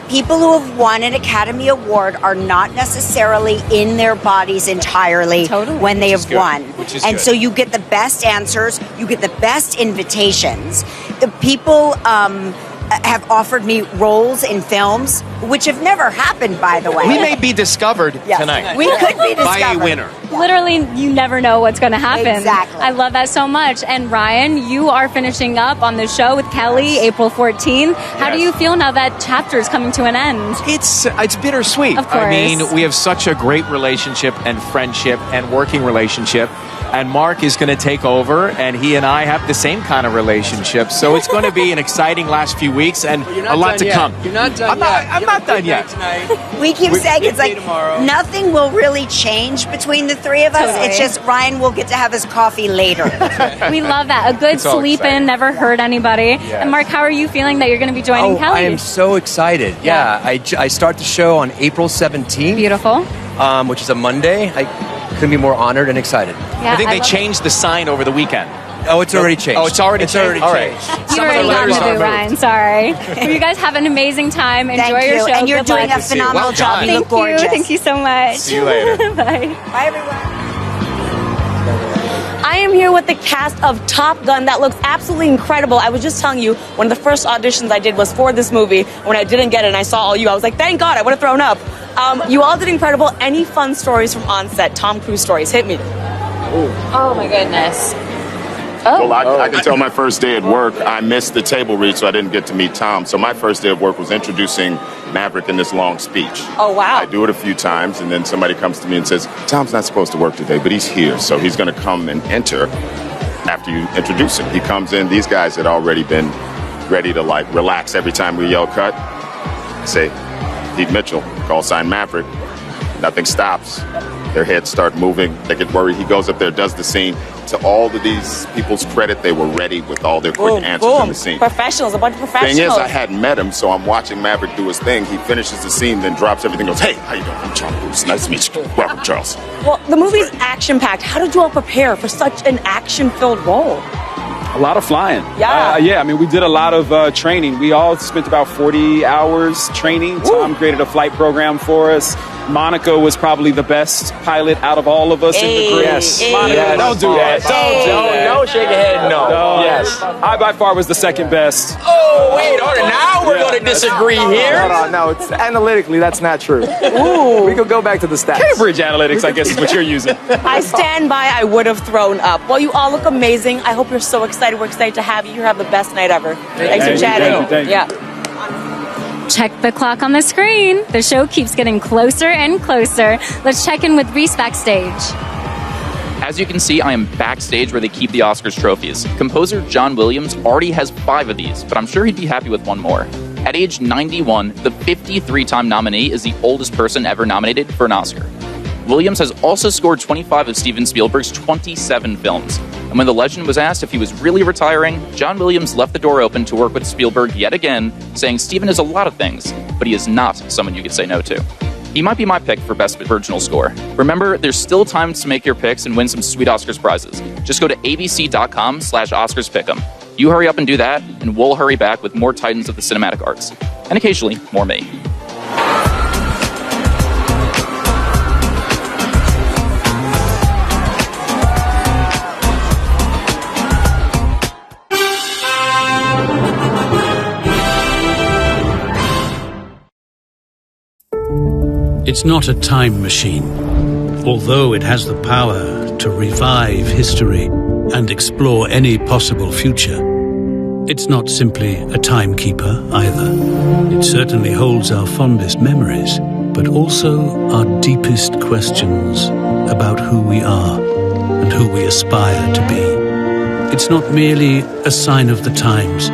people who have won an Academy Award are not necessarily in their bodies entirely when they have won. And so you get the best answers, you get the best invitations. The people have offered me roles in films, which have never happened, by the way. We may be discovered tonight. We could be discovered. By a winner. Literally, you never know what's going to happen. Exactly. I love that so much. And Ryan, you are finishing up on the show with Kelly April 14. How do you feel now that chapter is coming to an end? It's bittersweet. Of course. I mean, we have such a great relationship and friendship and working relationship. And Mark is going to take over, and he and I have the same kind of relationship. So it's going to be an exciting last few weeks and a lot to come. You're not done yet. I'm not done yet. We keep saying it's like nothing will really change between the three of us. Totally. It's just Ryan will get to have his coffee later. We love that. A good It's all sleep exciting. in, never hurt anybody. Yes. And Mark, how are you feeling that you're going to be joining Kelly? I am so excited. Yeah, I start the show on April 17th. Beautiful. Which is a Monday. I couldn't be more honored and excited. Yeah, I think I they love changed the sign over the weekend. Oh, it's already changed. Oh, it's already changed? All right. You've already gotten to do, Ryan. Sorry. Well, you guys have an amazing time. Enjoy Thank your you. show. And you're Good doing luck. a phenomenal job. You Thank look gorgeous. you. Thank you so much. See you later. Bye. Bye, everyone. I am here with the cast of Top Gun. That looks absolutely incredible. I was just telling you, one of the first auditions I did was for this movie. When I didn't get it and I saw all you, I was like, thank God, I would have thrown up. You all did incredible. Any fun stories from on set? Tom Cruise stories. Hit me. Oh, my goodness. Well, I can tell my first day at work, I missed the table read, so I didn't get to meet Tom. So my first day of work was introducing Maverick in this long speech. Oh, wow. I do it a few times, and then somebody comes to me and says, Tom's not supposed to work today, but he's here, so he's going to come and enter after you introduce him. He comes in, these guys had already been ready to, like, relax every time we yell cut. I say, Pete Mitchell, call sign Maverick. Nothing stops. Their heads start moving. They get worried. He goes up there, does the scene. To all of these people's credit, they were ready with all their quick answers in the scene. Professionals, a bunch of professionals. Thing is, I hadn't met him, so I'm watching Maverick do his thing. He finishes the scene, then drops everything, goes, "Hey, how you doing? I'm Charles Bruce. Nice to meet you. Welcome, Charles." Well, the movie's action-packed. How did you all prepare for such an action-filled role? A lot of flying. Yeah. I mean, we did a lot of training. We all spent about 40 hours training. Tom created a flight program for us. Monica was probably the best pilot out of all of us in the group. Yes. Monica, don't do that. Don't shake your head, no. Yes. I by far was the second best. Oh, wait, now we're going to disagree here. No, it's analytically, that's not true. Ooh. We could go back to the stats. Cambridge Analytics, I guess, is what you're using. I stand by, I would have thrown up. Well, you all look amazing. I hope you're so excited. We're excited to have you. You have the best night ever. Thanks for chatting. Thank you. Yeah. Check the clock on the screen. The show keeps getting closer and closer. Let's check in with Reese backstage. As you can see, I am backstage where they keep the Oscars trophies. Composer John Williams already has 5 of these, but I'm sure he'd be happy with one more. At age 91, the 53-time nominee is the oldest person ever nominated for an Oscar. Williams has also scored 25 of Steven Spielberg's 27 films. And when the legend was asked if he was really retiring, John Williams left the door open to work with Spielberg yet again, saying Steven is a lot of things, but he is not someone you could say no to. He might be my pick for Best Original Score. Remember, there's still time to make your picks and win some sweet Oscars prizes. Just go to abc.com/OscarsPick'em. You hurry up and do that, and we'll hurry back with more titans of the cinematic arts. And occasionally, more me. It's not a time machine, although it has the power to revive history and explore any possible future. It's not simply a timekeeper either. It certainly holds our fondest memories, but also our deepest questions about who we are and who we aspire to be. It's not merely a sign of the times,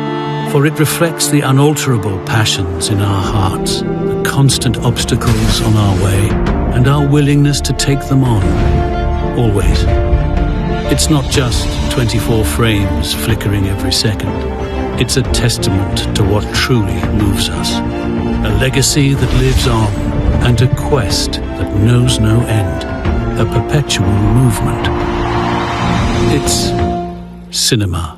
for it reflects the unalterable passions in our hearts, the constant obstacles on our way, and our willingness to take them on, always. It's not just 24 frames flickering every second. It's a testament to what truly moves us. A legacy that lives on, and a quest that knows no end. A perpetual movement. It's cinema.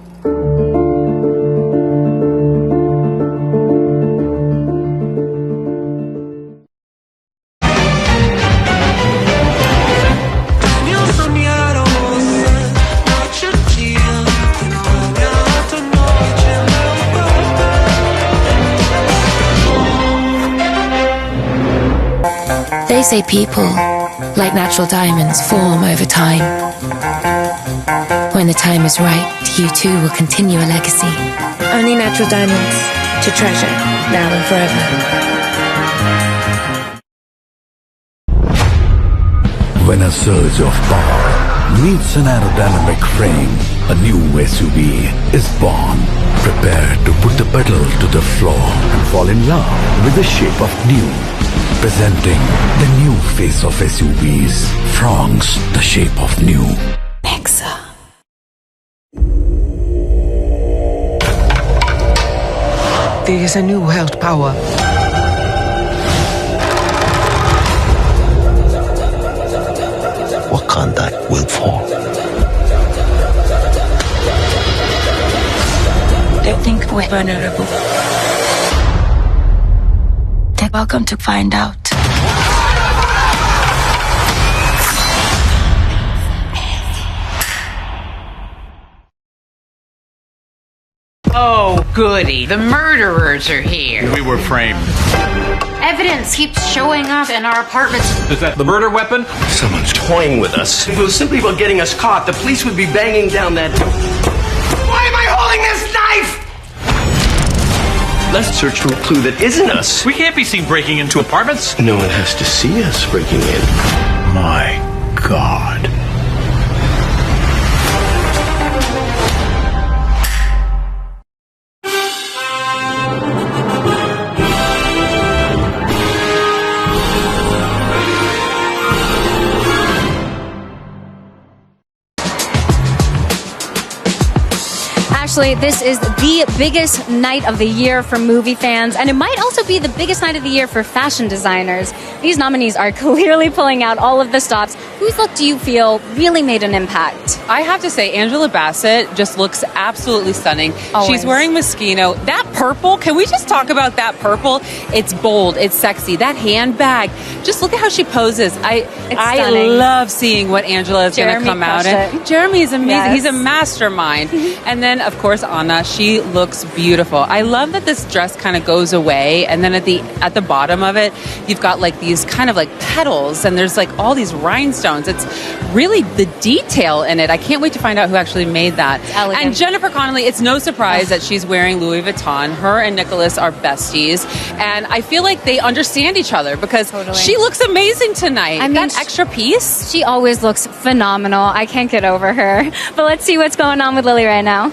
They say people, like natural diamonds, form over time. When the time is right, you too will continue a legacy. Only natural diamonds to treasure, now and forever. When a surge of power meets an aerodynamic frame, a new SUV is born. Prepare to put the pedal to the floor and fall in love with the shape of new. Presenting the new face of SUVs, Frogs, the shape of new. Nexa. There is a new world power. Wakanda will fall. They think we're vulnerable. They're welcome to find out. Oh, goody. The murderers are here. We were framed. Evidence keeps showing up in our apartments. Is that the murder weapon? Someone's toying with us. If it was simply about getting us caught, the police would be banging down that. Why am I holding this knife? Let's search for a clue that isn't us. We can't be seen breaking into apartments. No one has to see us breaking in. My God. Ashley, this is the biggest night of the year for movie fans, and it might also be the biggest night of the year for fashion designers. These nominees are clearly pulling out all of the stops. Whose look do you feel really made an impact? I have to say, Angela Bassett just looks absolutely stunning. Always. She's wearing Moschino. That purple, can we just talk about that purple? It's bold, it's sexy. That handbag, just look at how she poses. I stunning. love seeing what Angela is going to come out in. Jeremy is amazing. Yes. He's a mastermind. And then, of course, Anna, she looks beautiful. I love that this dress kind of goes away, and then at the bottom of it, you've got like these kind of like petals, and there's like all these rhinestones. It's really the detail in it. I can't wait to find out who actually made that. Elegant. And Jennifer Connelly, it's no surprise that she's wearing Louis Vuitton. Her and Nicholas are besties, and I feel like they understand each other because she looks amazing tonight. I mean, that extra piece. She always looks phenomenal. I can't get over her. But let's see what's going on with Lily right now.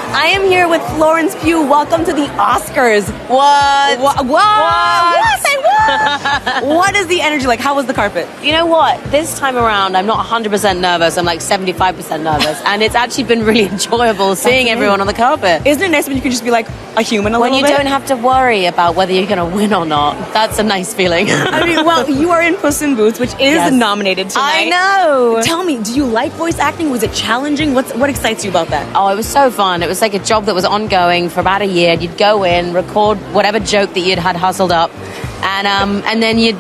I am here with Florence Pugh. Welcome to the Oscars. What? What? Say what? What is the energy like? How was the carpet? You know what? This time around, I'm not 100% nervous. I'm like 75% nervous. And it's actually been really enjoyable seeing everyone on the carpet. Isn't it nice when you can just be like a human a when little you bit? don't have to worry about whether you're going to win or not. That's a nice feeling. I mean, well, you are in Puss in Boots, which is nominated tonight. I know. Tell me, do you like voice acting? Was it challenging? What excites you about that? Oh, it was so fun. It was like a job that was ongoing for about a year. You'd go in, record whatever joke that you'd had hustled up, and then you'd,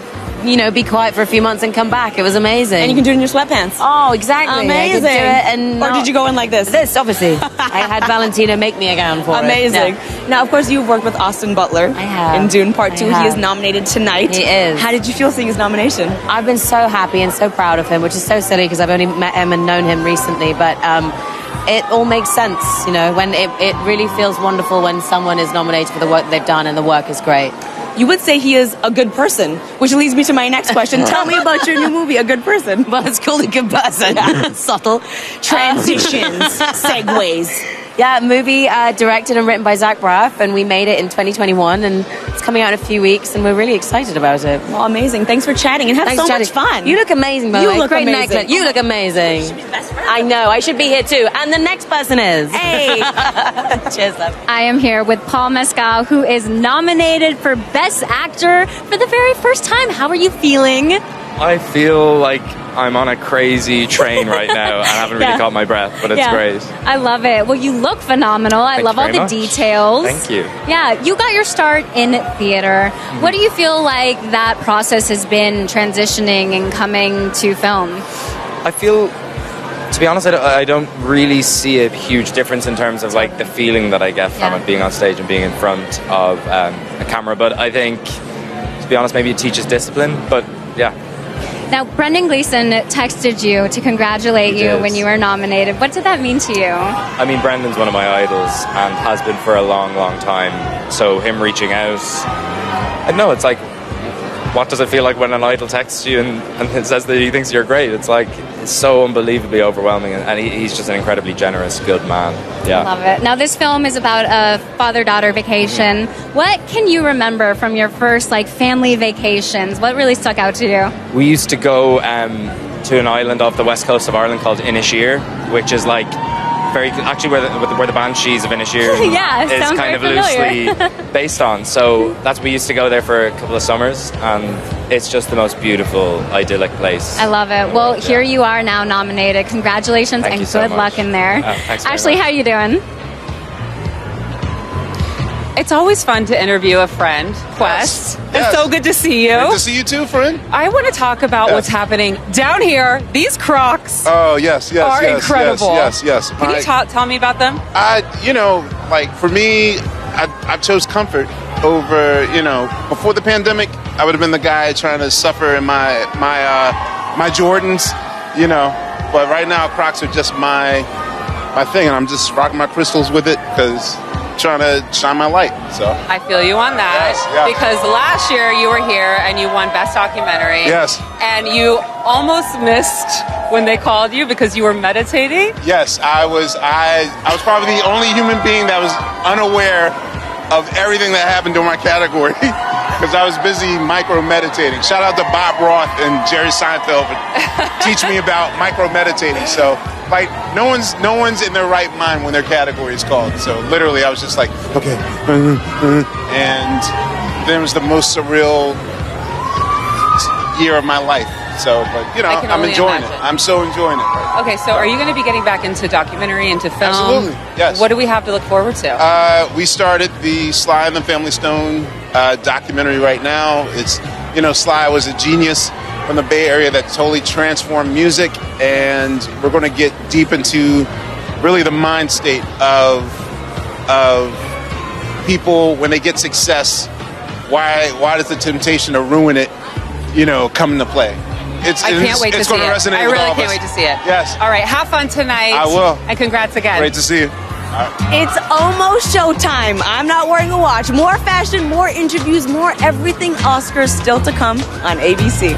be quiet for a few months and come back. It was amazing. And you can do it in your sweatpants. Oh, exactly. Amazing. I could do it or did you go in like this? This, obviously. I had Valentina make me a gown for Amazing. it. Yeah. Now, of course, you've worked with Austin Butler. I have. In Dune Part 2. I have. He is nominated tonight. He is. How did you feel seeing his nomination? I've been so happy and so proud of him, which is so silly because I've only met him and known him recently, but it all makes sense, when it really feels wonderful when someone is nominated for the work that they've done and the work is great. You would say he is a good person, which leads me to my next question. Tell me about your new movie, A Good Person. Well, it's called A Good Person. Yeah. Subtle. Transitions, segues. Yeah, movie directed and written by Zach Braff, and we made it in 2021, and it's coming out in a few weeks, and we're really excited about it. Well, amazing. Thanks for chatting, and have so much fun. You look amazing, by the way. You look Great amazing. necklace. You look amazing. You should be the best friend. I know. I should be here too. And the next person is. Hey. Cheers, love. I am here with Paul Mescal, who is nominated for Best Actor for the very first time. How are you feeling? I feel like I'm on a crazy train right now. I haven't really caught my breath, but it's great. I love it. Well, you look phenomenal. I love all the details. Thank you. Yeah, you got your start in theater. What do you feel like that process has been transitioning and coming to film? I feel, to be honest, I don't really see a huge difference in terms of like the feeling that I get from it being on stage and being in front of a camera. But I think, to be honest, maybe it teaches discipline. But yeah. Now, Brendan Gleeson texted you to congratulate you when you were nominated. What did that mean to you? I mean, Brendan's one of my idols and has been for a long, long time. So him reaching out, I know it's like, what does it feel like when an idol texts you and it says that he thinks you're great? It's like, it's so unbelievably overwhelming, and he's just an incredibly generous, good man. Yeah. Love it. Now, this film is about a father-daughter vacation. What can you remember from your first family vacations? What really stuck out to you? We used to go to an island off the west coast of Ireland called Inisheer, which is actually where the Banshees of Inisheer is kind of loosely based on. So that's we used to go there for a couple of summers, and it's just the most beautiful, idyllic place. I love it. Well, here you are now nominated. Congratulations and good luck in there. Ashley, how are you doing? It's always fun to interview a friend, Quest. Yes. It's so good to see you. Good to see you too, friend. I want to talk about what's happening down here. These Crocs are incredible. Yes. Can you tell me about them? For me, I chose comfort over, before the pandemic, I would have been the guy trying to suffer in my Jordans, but right now Crocs are just my thing, and I'm just rocking my crystals with it because trying to shine my light. So I feel you on that. Yes. Because last year you were here and you won Best Documentary. Yes. And you almost missed when they called you because you were meditating. Yes, I was probably the only human being that was unaware of everything that happened during my category because I was busy micro-meditating. Shout out to Bob Roth and Jerry Seinfeld for teaching me about micro-meditating. So like no one's in their right mind when their category is called. So literally, I was just like, okay, and then it was the most surreal year of my life. So, but you know, I'm enjoying it. I'm so enjoying it. Right? Okay, so are you going to be getting back into documentary, into film? Absolutely, yes. What do we have to look forward to? We started the Sly and the Family Stone documentary right now. It's, you know, Sly was a genius from the Bay Area that totally transformed music, and we're going to get deep into really the mind state of people when they get success. Why does the temptation to ruin it, you know, come into play? I can't wait to see it. Resonate I with really all of can't us. wait to see it. Yes. All right, have fun tonight. I will. And congrats again. Great to see you. It's almost showtime. I'm not wearing a watch. More fashion, more interviews, more everything Oscars still to come on ABC.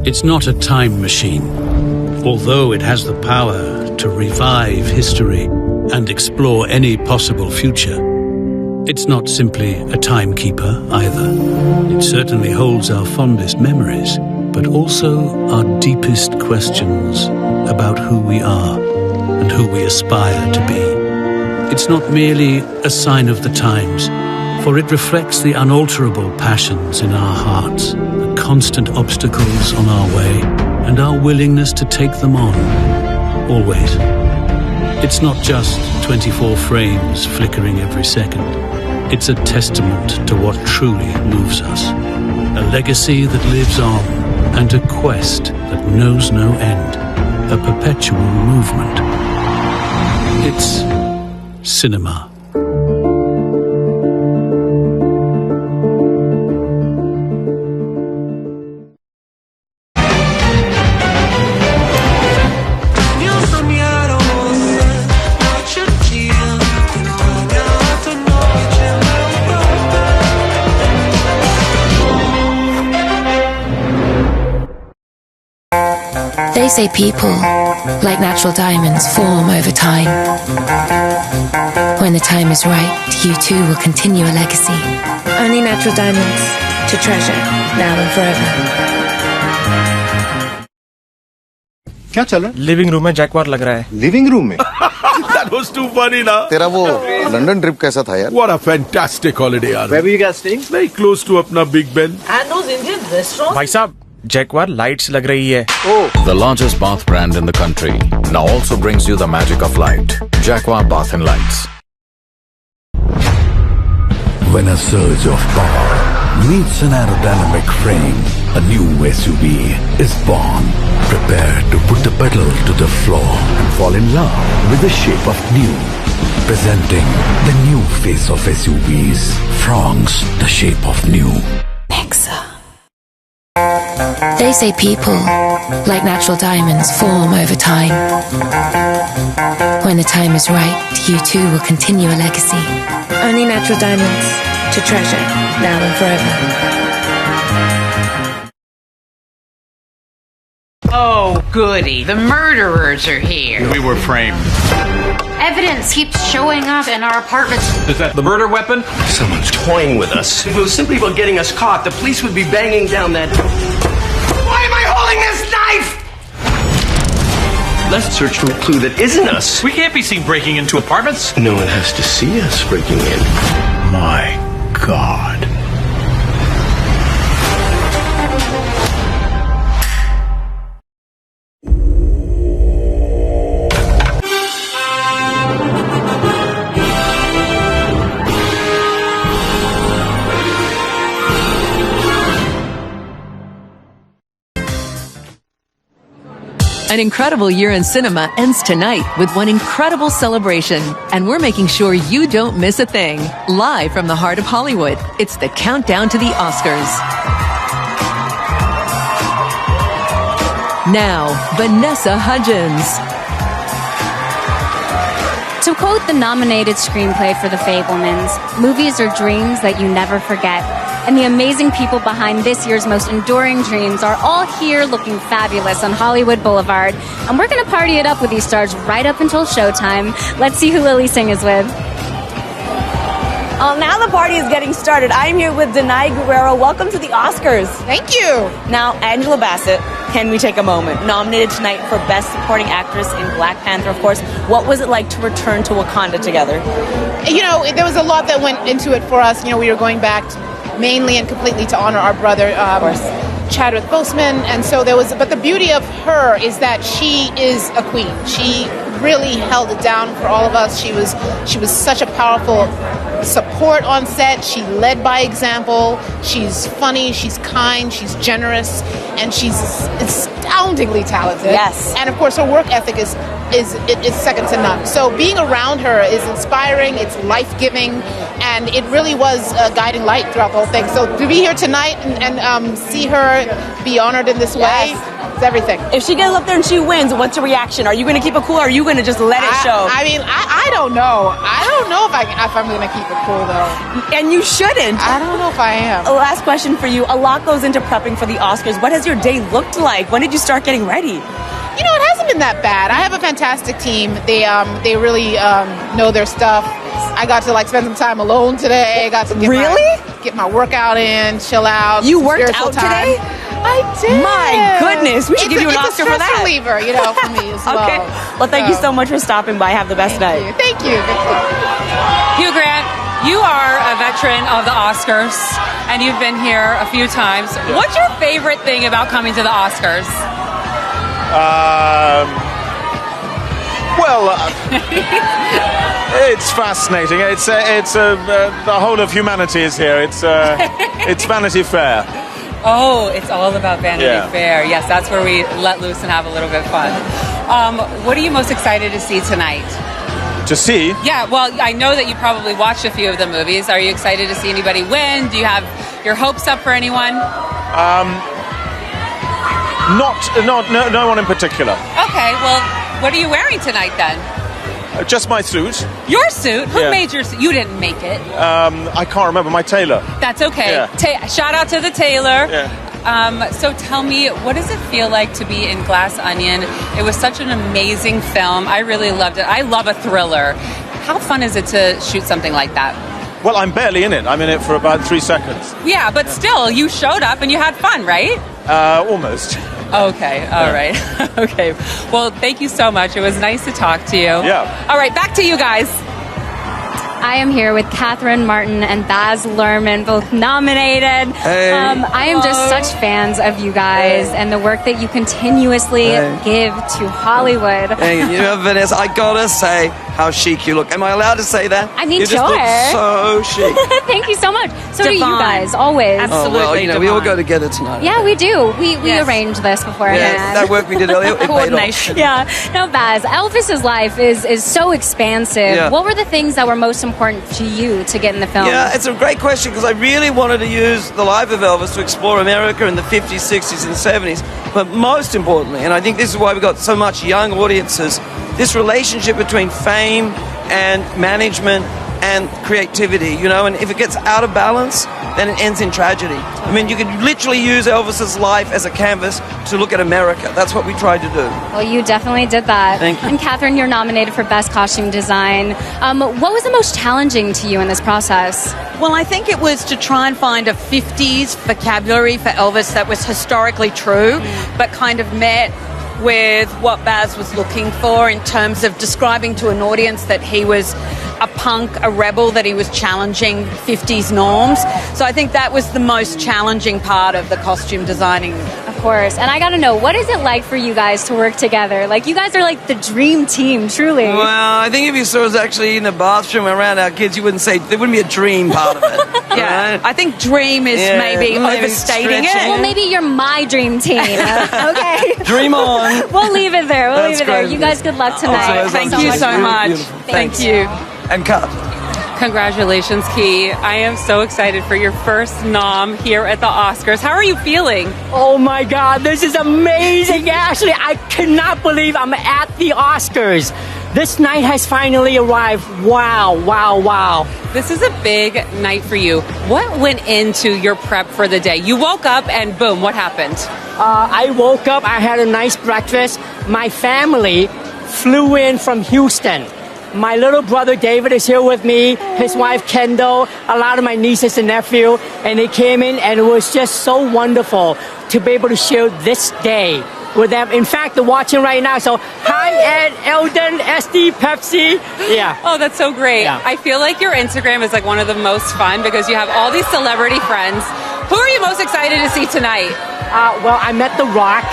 It's not a time machine, although it has the power to revive history and explore any possible future. It's not simply a timekeeper either. It certainly holds our fondest memories, but also our deepest questions about who we are and who we aspire to be. It's not merely a sign of the times, for it reflects the unalterable passions in our hearts, the constant obstacles on our way, and our willingness to take them on, always. It's not just 24 frames flickering every second. It's a testament to what truly moves us. A legacy that lives on, and a quest that knows no end. A perpetual movement. It's cinema. They say people, like natural diamonds, form over time. When the time is right, you too will continue a legacy. Only natural diamonds to treasure, now and forever. क्या चल रहा है? Living room में Jaquar लग रहा है. Living room में? That was too funny ना. तेरा वो लंदन ट्रिप कैसा था यार? What a fantastic holiday यार. Where were you guys staying? Very close to अपना Big Ben. And those Indian restaurants. भाई साहब, जैकवार लाइट्स लग रही है. The largest bath brand in the country now also brings you the magic of light. Jaguar Bath and Lights. When a surge of power meets an aerodynamic frame, a new SUV is born. Prepare to put the pedal to the floor and fall in love with the shape of new. Presenting the new face of SUVs, Fronx, the shape of new. Nexa. They say people, like natural diamonds, form over time. When the time is right, you too will continue a legacy. Only natural diamonds to treasure, now and forever. Oh, goody. The murderers are here. We were framed. Evidence keeps showing up in our apartments. Is that the murder weapon? Someone's toying with us. If it was simply about getting us caught, the police would be banging down that. Why am I holding this knife? Let's search for a clue that isn't us. We can't be seen breaking into apartments. No one has to see us breaking in. My God. An incredible year in cinema ends tonight with one incredible celebration. And we're making sure you don't miss a thing. Live from the heart of Hollywood, it's the countdown to the Oscars. Now, Vanessa Hudgens. To quote the nominated screenplay for The Fabelmans, movies are dreams that you never forget. and the amazing people behind this year's most enduring dreams are all here looking fabulous on Hollywood Boulevard. And we're going to party it up with these stars right up until showtime. Let's see who Lily Singh is with. Now the party is getting started. I'm here with Denai Guerrero. Welcome to the Oscars. Thank you. Now, Angela Bassett, can we take a moment? Nominated tonight for Best Supporting Actress in Black Panther, of course. What was it like to return to Wakanda together? You know, there was a lot that went into it for us. You know, we were going back mainly and completely to honor our brother, Chadwick Boseman. And so there was, but the beauty of her is that she is a queen. She really held it down for all of us. She was such a powerful support on set. She led by example. She's funny, she's kind, she's generous, and she's astoundingly talented. Yes. And of course her work ethic is second to none. So being around her is inspiring, it's life-giving, and it really was a guiding light throughout the whole thing. So to be here tonight and see her be honored in this way, it's everything. If she gets up there and she wins, what's your reaction? Are you going to keep it cool, or are you going to just let it show? I mean, I don't know. I don't know if I'm going to keep it cool, though. And you shouldn't. I don't know if I am. Last question for you. A lot goes into prepping for the Oscars. What has your day looked like? When did you start getting ready? You know, it hasn't been that bad. I have a fantastic team. They really know their stuff. I got to spend some time alone today. I got to get my workout in, chill out. You worked out today? I did. My goodness, we should give you an Oscar for that. It's a stress reliever, you know, for me as well. Okay. Well, thank you so much for stopping by. Have the best night. Thank you. Hugh Grant, you are a veteran of the Oscars, and you've been here a few times. What's your favorite thing about coming to the Oscars? It's fascinating. It's the whole of humanity is here. It's Vanity Fair. Oh, it's all about Vanity Fair. Yes, that's where we let loose and have a little bit of fun. What are you most excited to see tonight? To see? Yeah, well, I know that you probably watched a few of the movies. Are you excited to see anybody win? Do you have your hopes up for anyone? No one in particular. Okay, well, what are you wearing tonight then? Just my suit. Your suit? Who made your suit? You didn't make it. I can't remember. My tailor. That's okay. Yeah. Shout out to the tailor. Yeah. So tell me, what does it feel like to be in Glass Onion? It was such an amazing film. I really loved it. I love a thriller. How fun is it to shoot something like that? Well, I'm barely in it. I'm in it for about 3 seconds. Yeah, but still, you showed up and you had fun, right? Almost. Okay, all right. Okay. Well, thank you so much. It was nice to talk to you. Yeah. All right, back to you guys. I am here with Catherine Martin and Baz Luhrmann, both nominated. Hey. I am just such fans of you guys and the work that you continuously give to Hollywood. Hey, you know, Vanessa, I gotta say how chic you look. Am I allowed to say that? I mean, you just look so chic. Thank you so much. So do you Divine. guys, always. Absolutely. Oh, well, you know, we all go together tonight. Yeah, we do. We arranged this beforehand. Yeah, that work we did earlier, it paid off. Yeah. Now, Baz, Elvis's life is so expansive. Yeah. What were the things that were most important to you to get in the film? Yeah, it's a great question because I really wanted to use the life of Elvis to explore America in the 50s, 60s, and 70s. But most importantly, and I think this is why we got so much young audiences, this relationship between fame and management and creativity, you know, and if it gets out of balance, then it ends in tragedy. I mean, you could literally use Elvis's life as a canvas to look at America. That's what we tried to do. Well, you definitely did that. Thank you. And Catherine, you're nominated for Best Costume Design. What was the most challenging to you in this process? Well, I think it was to try and find a 50s vocabulary for Elvis that was historically true, but kind of met with what Baz was looking for in terms of describing to an audience that he was a punk, a rebel, that he was challenging 50s norms. So I think that was the most challenging part of the costume designing. Of course. And I got to know, what is it like for you guys to work together? Like, you guys are like the dream team, truly. Well, I think if you saw us actually in the bathroom around our kids, you wouldn't say, there wouldn't be a dream part of it. Yeah, right? I think dream is maybe overstating it. Well, maybe you're my dream team. Okay. Dream on. We'll leave it there. We'll leave it there. great. You guys, good luck tonight. Thank you so much. Thank you. And cut. Congratulations, Key. I am so excited for your first nom here at the Oscars. How are you feeling? Oh my God, this is amazing. Actually, I cannot believe I'm at the Oscars. This night has finally arrived. Wow, wow, wow. This is a big night for you. What went into your prep for the day? You woke up and boom, what happened? I woke up, I had a nice breakfast. My family flew in from Houston. My little brother David is here with me, his wife Kendall, a lot of my nieces and nephew, and they came in and it was just so wonderful to be able to share this day with them. In fact, they're watching right now. So, hi, Ed, Eldon, SD, Pepsi. Yeah. Oh, that's so great. Yeah. I feel like your Instagram is like one of the most fun because you have all these celebrity friends. Who are you most excited to see tonight? Well, I met The Rock.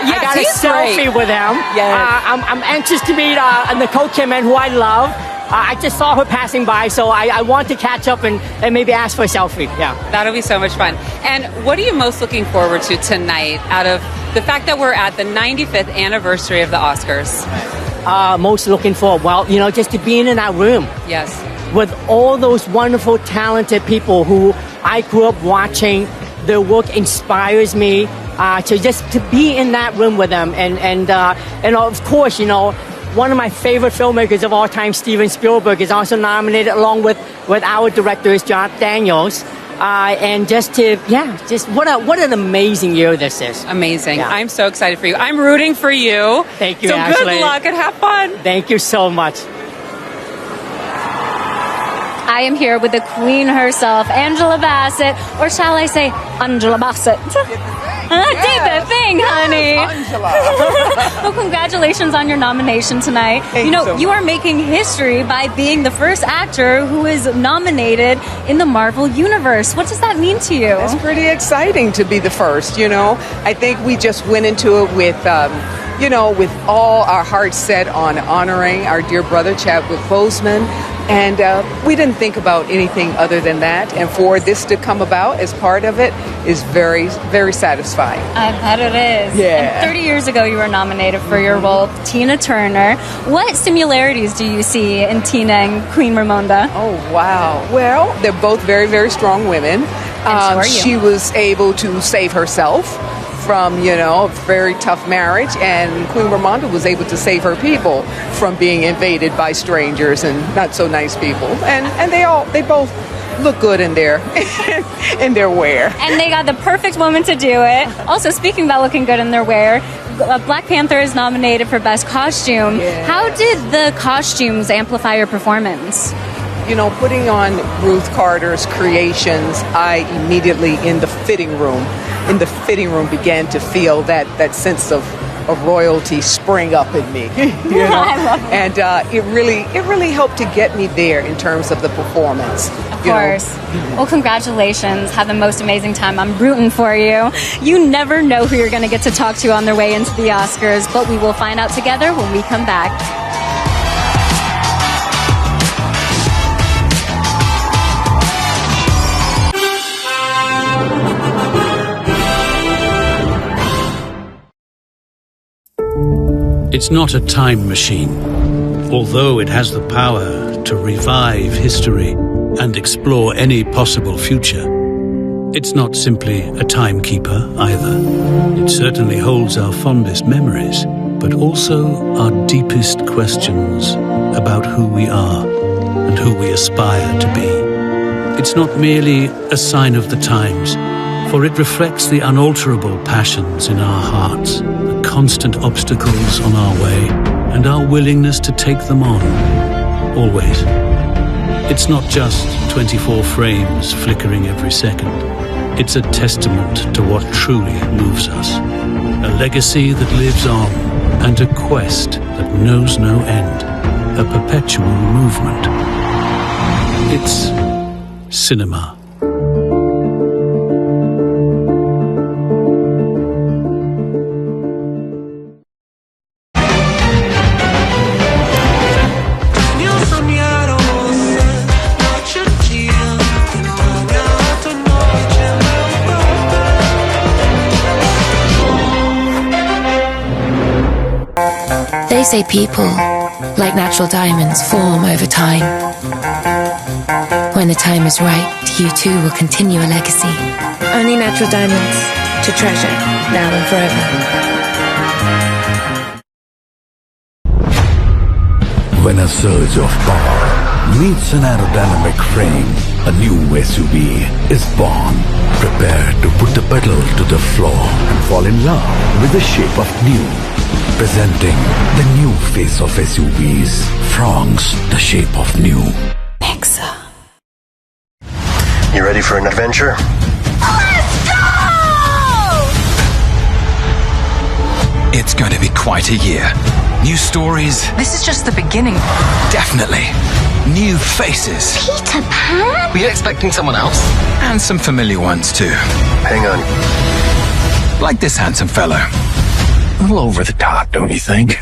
Yes, I got a he's selfie great. with him. Yes. I'm anxious to meet Nicole Kidman, who I love. I just saw her passing by, so I want to catch up and maybe ask for a selfie. Yeah. That'll be so much fun. And what are you most looking forward to tonight out of the fact that we're at the 95th anniversary of the Oscars? Most looking forward, well, just to being in that room. Yes. With all those wonderful, talented people who I grew up watching. Their work inspires me to be in that room with them. And of course, one of my favorite filmmakers of all time, Steven Spielberg, is also nominated along with our directors, John Daniels. And just what an amazing year this is. Amazing. Yeah. I'm so excited for you. I'm rooting for you. Thank you, so Ashley. Good luck and have fun. Thank you so much. I am here with the queen herself, Angela Bassett, or shall I say, Angela Bassett. Did the thing, honey. Angela. Well, congratulations on your nomination tonight. Thank you so much. You are making history by being the first actor who is nominated in the Marvel Universe. What does that mean to you? It's pretty exciting to be the first, I think we just went into it with, with all our hearts set on honoring our dear brother, Chadwick Boseman. And we didn't think about anything other than that. And for this to come about as part of it is very, very satisfying. I bet it is. Yeah. And 30 years ago, you were nominated for your role, Tina Turner. What similarities do you see in Tina and Queen Ramonda? Oh, wow. Well, they're both very, very strong women. And so are you. She was able to save herself from, a very tough marriage, and Queen Ramonda was able to save her people from being invaded by strangers and not so nice people. And they both look good in their wear. And they got the perfect woman to do it. Also, speaking about looking good in their wear, Black Panther is nominated for Best Costume. Yeah. How did the costumes amplify your performance? Putting on Ruth Carter's creations, I immediately in the fitting room began to feel that sense of royalty spring up in me. I love it. And it really helped to get me there in terms of the performance. Of course. Well, congratulations. Have the most amazing time. I'm rooting for you. You never know who you're going to get to talk to on their way into the Oscars, but we will find out together when we come back. It's not a time machine, although it has the power to revive history and explore any possible future. It's not simply a timekeeper either. It certainly holds our fondest memories, but also our deepest questions about who we are and who we aspire to be. It's not merely a sign of the times, for it reflects the unalterable passions in our hearts, the constant obstacles on our way, and our willingness to take them on, always. It's not just 24 frames flickering every second. It's a testament to what truly moves us. A legacy that lives on, and a quest that knows no end. A perpetual movement. It's cinema. They say people, like natural diamonds, form over time. When the time is right, you too will continue a legacy. Only natural diamonds to treasure, now and forever. When a surge of power meets an aerodynamic frame, a new SUV is born. Prepare to put the pedal to the floor and fall in love with the shape of new. Presenting the new face of SUVs, Fronx, the shape of new. Nexa. You ready for an adventure? Let's go! It's going to be quite a year. New stories. This is just the beginning. Definitely. New faces. Peter Pan? Were you expecting someone else? And some familiar ones too. Hang on. Like this handsome fellow. A little over the top, don't you think?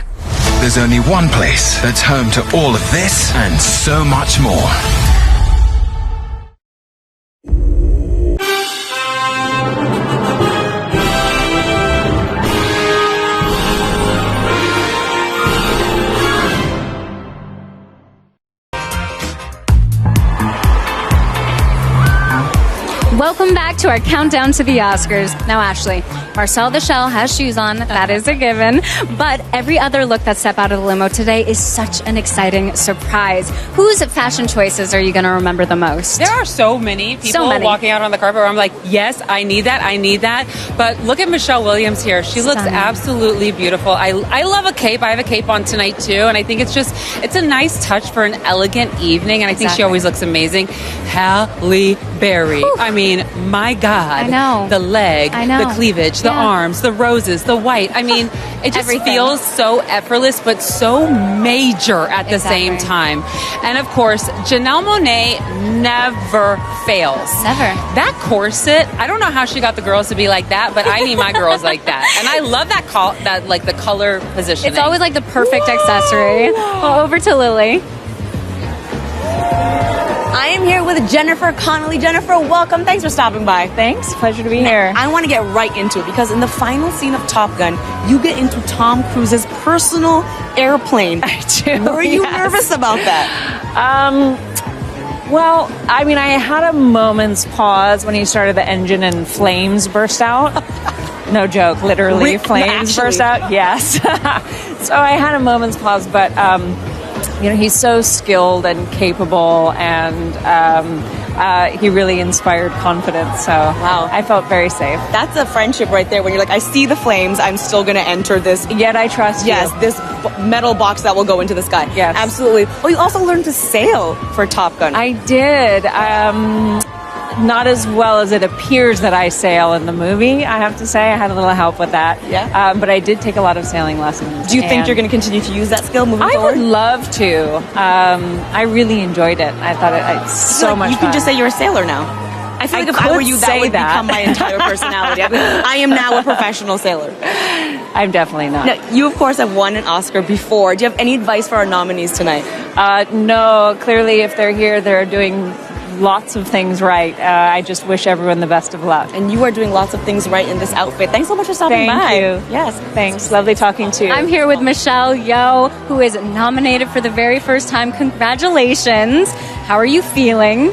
There's only one place that's home to all of this and so much more. Welcome back to our countdown to the Oscars. Now, Ashley, Marcel the Shell has shoes on. That is a given. But every other look that step out of the limo today is such an exciting surprise. Whose fashion choices are you going to remember the most? There are so many people walking out on the carpet where I'm like, yes, I need that. But look at Michelle Williams here. She looks absolutely beautiful. I love a cape. I have a cape on tonight too. And I think it's a nice touch for an elegant evening. And I think she always looks amazing. Halle Berry. Whew. I mean, my God. I know. The leg, the cleavage, the Yeah. arms, the roses, the white. I mean, it just feels so effortless, but so major at the same time. And of course, Janelle Monáe never fails. Never. That corset, I don't know how she got the girls to be like that, but I need my girls like that. And I love that like the color positioning. It's always like the perfect accessory. Well, over to Lily. I am here with Jennifer Connelly. Jennifer, welcome. Thanks for stopping by. Thanks. Pleasure to be here. I want to get right into it because in the final scene of Top Gun, you get into Tom Cruise's personal airplane. I do. Were you nervous about that? Well, I mean, I had a moment's pause when he started the engine and flames burst out. No joke, literally flames burst out. Yes. So I had a moment's pause, but he's so skilled and capable, and he really inspired confidence. So I felt very safe. That's a friendship right there. When you're like, I see the flames, I'm still going to enter this. Yet I trust you. Yes, this metal box that will go into the sky. Yes, absolutely. Well, you also learned to sail for Top Gun. I did. Not as well as it appears that I sail in the movie, I have to say. I had a little help with that. Yeah. But I did take a lot of sailing lessons. Do you think you're going to continue to use that skill moving forward? I would love to. I really enjoyed it. I thought it's so much fun. You can just say you're a sailor now. I feel like if I were you, that would become my entire personality. I am now a professional sailor. I'm definitely not. Now, you, of course, have won an Oscar before. Do you have any advice for our nominees tonight? No. Clearly, if they're here, they're doing lots of things right. I just wish everyone the best of luck. And you are doing lots of things right in this outfit. Thanks so much for stopping by. Thank you. Yes. Thanks. Lovely talking to you. I'm here with Michelle Yeoh, who is nominated for the very first time. Congratulations. How are you feeling?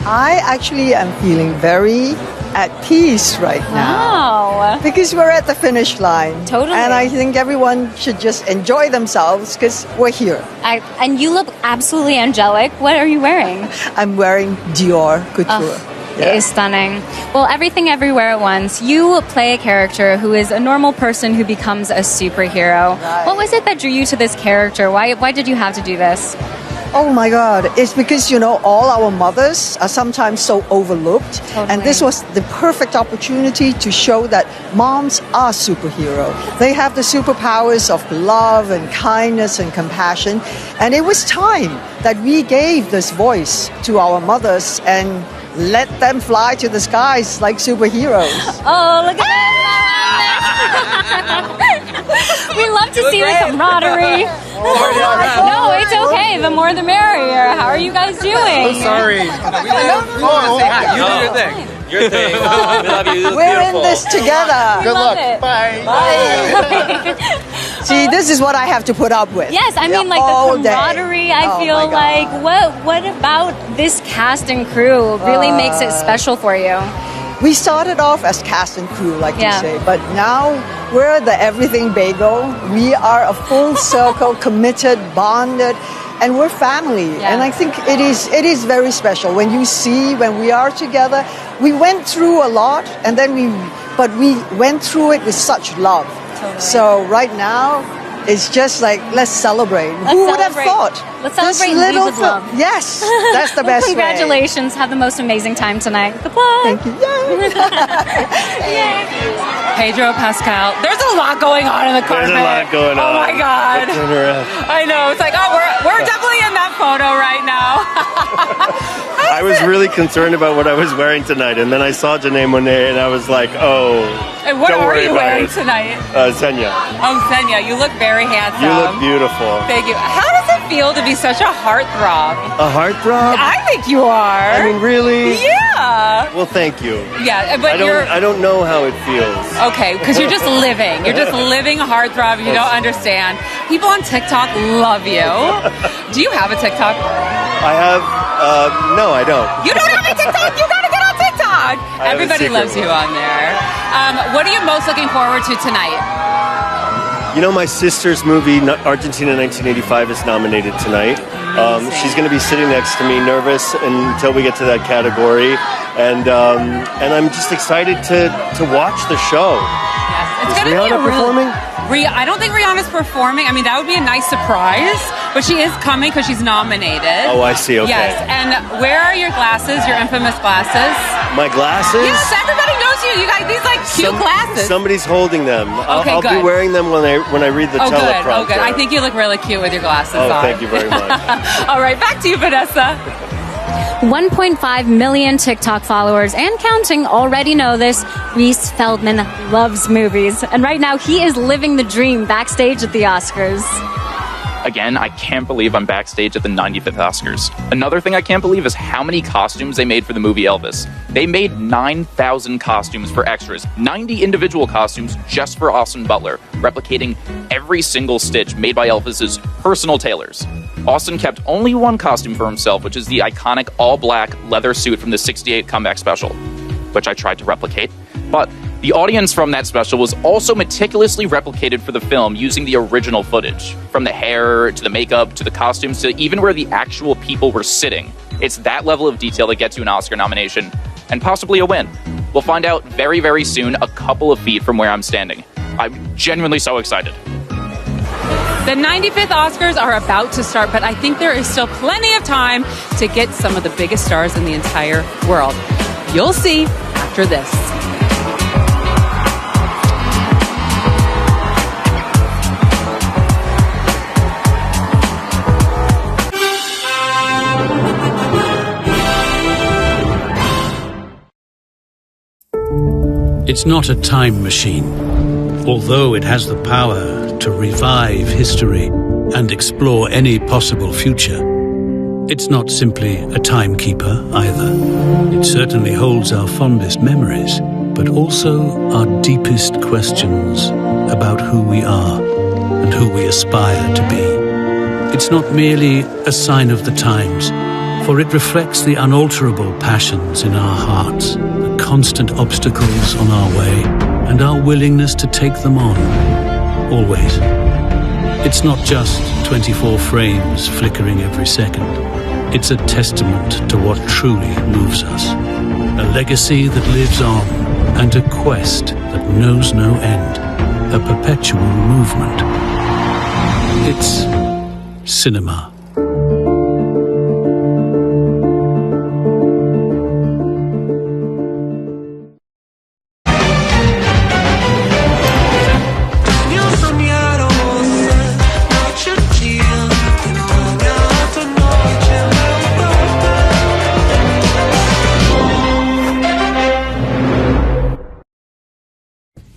I actually am feeling very at peace right now. Because we're at the finish line. Totally. And I think everyone should just enjoy themselves because we're here. And you look absolutely angelic. What are you wearing? I'm wearing Dior Couture. It is stunning. Well, Everything Everywhere at Once, you play a character who is a normal person who becomes a superhero. Right. What was it that drew you to this character? Why did you have to do this? Oh my God, it's because, all our mothers are sometimes so overlooked. Totally. And this was the perfect opportunity to show that moms are superheroes. They have the superpowers of love and kindness and compassion. And it was time that we gave this voice to our mothers and let them fly to the skies like superheroes. Oh, look at that. We love to see the camaraderie. No, it's okay. The more the merrier. How are you guys doing? I'm sorry. You do your thing. Your thing. We love you. We're in this together. Good luck. Bye. See, this is what I have to put up with. Yes, I mean, like the camaraderie. I feel like what about this cast and crew really makes it special for you? We started off as cast and crew, like you Yeah. say, but now we're the everything bagel. We are a full circle, committed, bonded, and we're family. Yeah. And I think it is very special when you see when we are together. We went through a lot, and then but we went through it with such love. Totally. So right now, it's just like, let's celebrate. Let's Who would have celebrate. thought? Let's This celebrate and lead little with film- love. Yes, that's the Well, best way. congratulations. Have the most amazing time tonight. Good luck. Thank you. Pedro Pascal. There's a lot going on in the carpet. There's a lot going on. Oh my God. Let's turn around. I know. It's like, oh, we're definitely in that photo right now. I was really concerned about what I was wearing tonight, and then I saw Janae Monáe, and I was like, oh, And what don't are worry you about wearing it. tonight? Senya, Oh, Senya, you look very handsome. you look beautiful. Thank you. How does it feel to be such a heartthrob? A heartthrob? I think you are. I mean, really? Yeah. Well, thank you. Yeah, but you're I don't know how it feels. okay because you're just living. You're just living a heartthrob. You don't understand. People on TikTok love you. Do you have a TikTok? I have, no, I don't. You don't have a TikTok. You gotta get on TikTok. have a Everybody secret loves you one. on there. What are you most looking forward to tonight? You know, my sister's movie, Argentina 1985, is nominated tonight. She's going to be sitting next to me, nervous until we get to that category. And I'm just excited to watch the show. It's Is gonna Rihanna be a real- performing? I don't think Rihanna's performing. I mean, that would be a nice surprise, but she is coming because she's nominated. Oh, I see. Okay. Yes, and where are your glasses? Your infamous glasses? My glasses? Yes, everybody knows you. You got these like cute glasses. Somebody's holding them. Okay, I'll be good. wearing them when I read the Oh, good. teleprompter. Oh, good. I think you look really cute with your glasses on. Oh, thank you very much. All right, back to you, Vanessa. 1.5 million TikTok followers and counting already know this. Reese Feldman loves movies, and right now he is living the dream backstage at the Oscars. Again, I can't believe I'm backstage at the 95th Oscars. Another thing I can't believe is how many costumes they made for the movie Elvis. They made 9,000 costumes for extras, 90 individual costumes just for Austin Butler, replicating every single stitch made by Elvis's personal tailors. Austin kept only one costume for himself, which is the iconic all-black leather suit from the '68 comeback special, which I tried to replicate. But the audience from that special was also meticulously replicated for the film using the original footage. From the hair, to the makeup, to the costumes, to even where the actual people were sitting. It's that level of detail that gets you an Oscar nomination, and possibly a win. We'll find out very, very soon, a couple of feet from where I'm standing. I'm genuinely so excited. The 95th Oscars are about to start, but I think there is still plenty of time to get some of the biggest stars in the entire world. You'll see after this. It's not a time machine, although it has the power to revive history and explore any possible future. It's not simply a timekeeper either. It certainly holds our fondest memories, but also our deepest questions about who we are and who we aspire to be. It's not merely a sign of the times, for it reflects the unalterable passions in our hearts, the constant obstacles on our way, and our willingness to take them on, always. It's not just 24 frames flickering every second. It's a testament to what truly moves us. A legacy that lives on, and a quest that knows no end. A perpetual movement. It's cinema.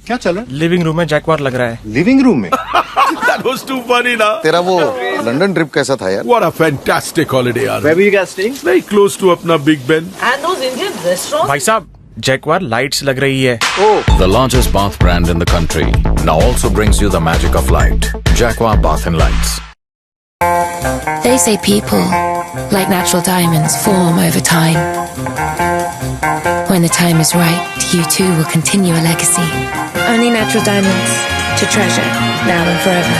क्या चल रहा है? Living room में Jaquar लग रहा है. Living room में? That was too funny ना. तेरा वो लंदन ट्रिप कैसा था यार? What a fantastic holiday यार. Where were you guys staying? Very close to अपना Big Ben. And those Indian restaurants? भाई साहब, जैकवार लाइट्स लग रही है. The largest bath brand in the country now also brings you the magic of light. Jaguar Bath and Lights. They say people, like natural diamonds, form over time. When the time is right, you too will continue a legacy. Only natural diamonds to treasure now and forever.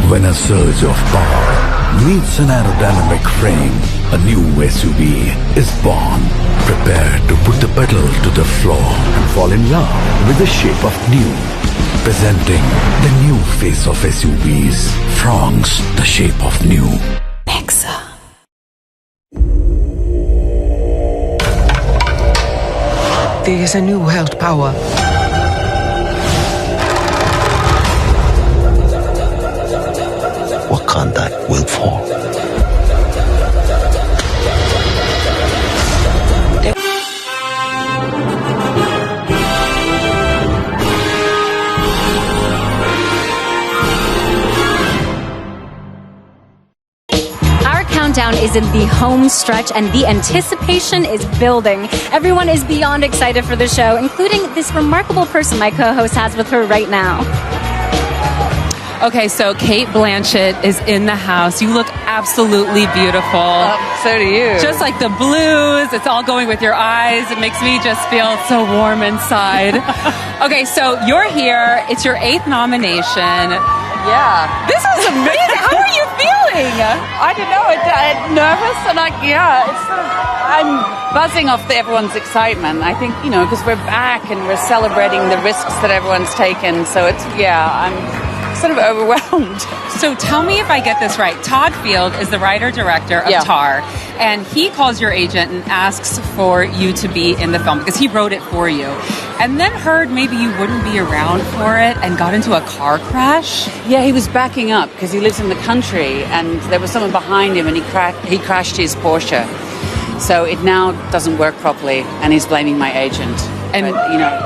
When a surge of power meets an aerodynamic frame, a new SUV is born. Prepare to put the pedal to the floor and fall in love with the shape of new. Presenting the new face of SUVs, Frogs, the shape of new. Nexa. There is a new world power. Wakanda will fall. Countdown is in the home stretch and the anticipation is building. Everyone is beyond excited for the show, including this remarkable person my co-host has with her right now. Okay, so Kate Blanchett is in the house. You look absolutely beautiful. So do you. Just like the blues, it's all going with your eyes. It makes me just feel so warm inside. Okay, so you're here. It's your 8th nomination. Yeah. This is amazing. How are you feeling? I don't know. Nervous and it's sort of, I'm buzzing off everyone's excitement. I think, because we're back and we're celebrating the risks that everyone's taken. So I'm sort of overwhelmed. So tell me if I get this right. Todd Field is the writer-director of Tar, and he calls your agent and asks for you to be in the film because he wrote it for you. And then heard maybe you wouldn't be around for it and got into a car crash. Yeah, he was backing up because he lives in the country and there was someone behind him and he crashed his Porsche. So it now doesn't work properly and he's blaming my agent. And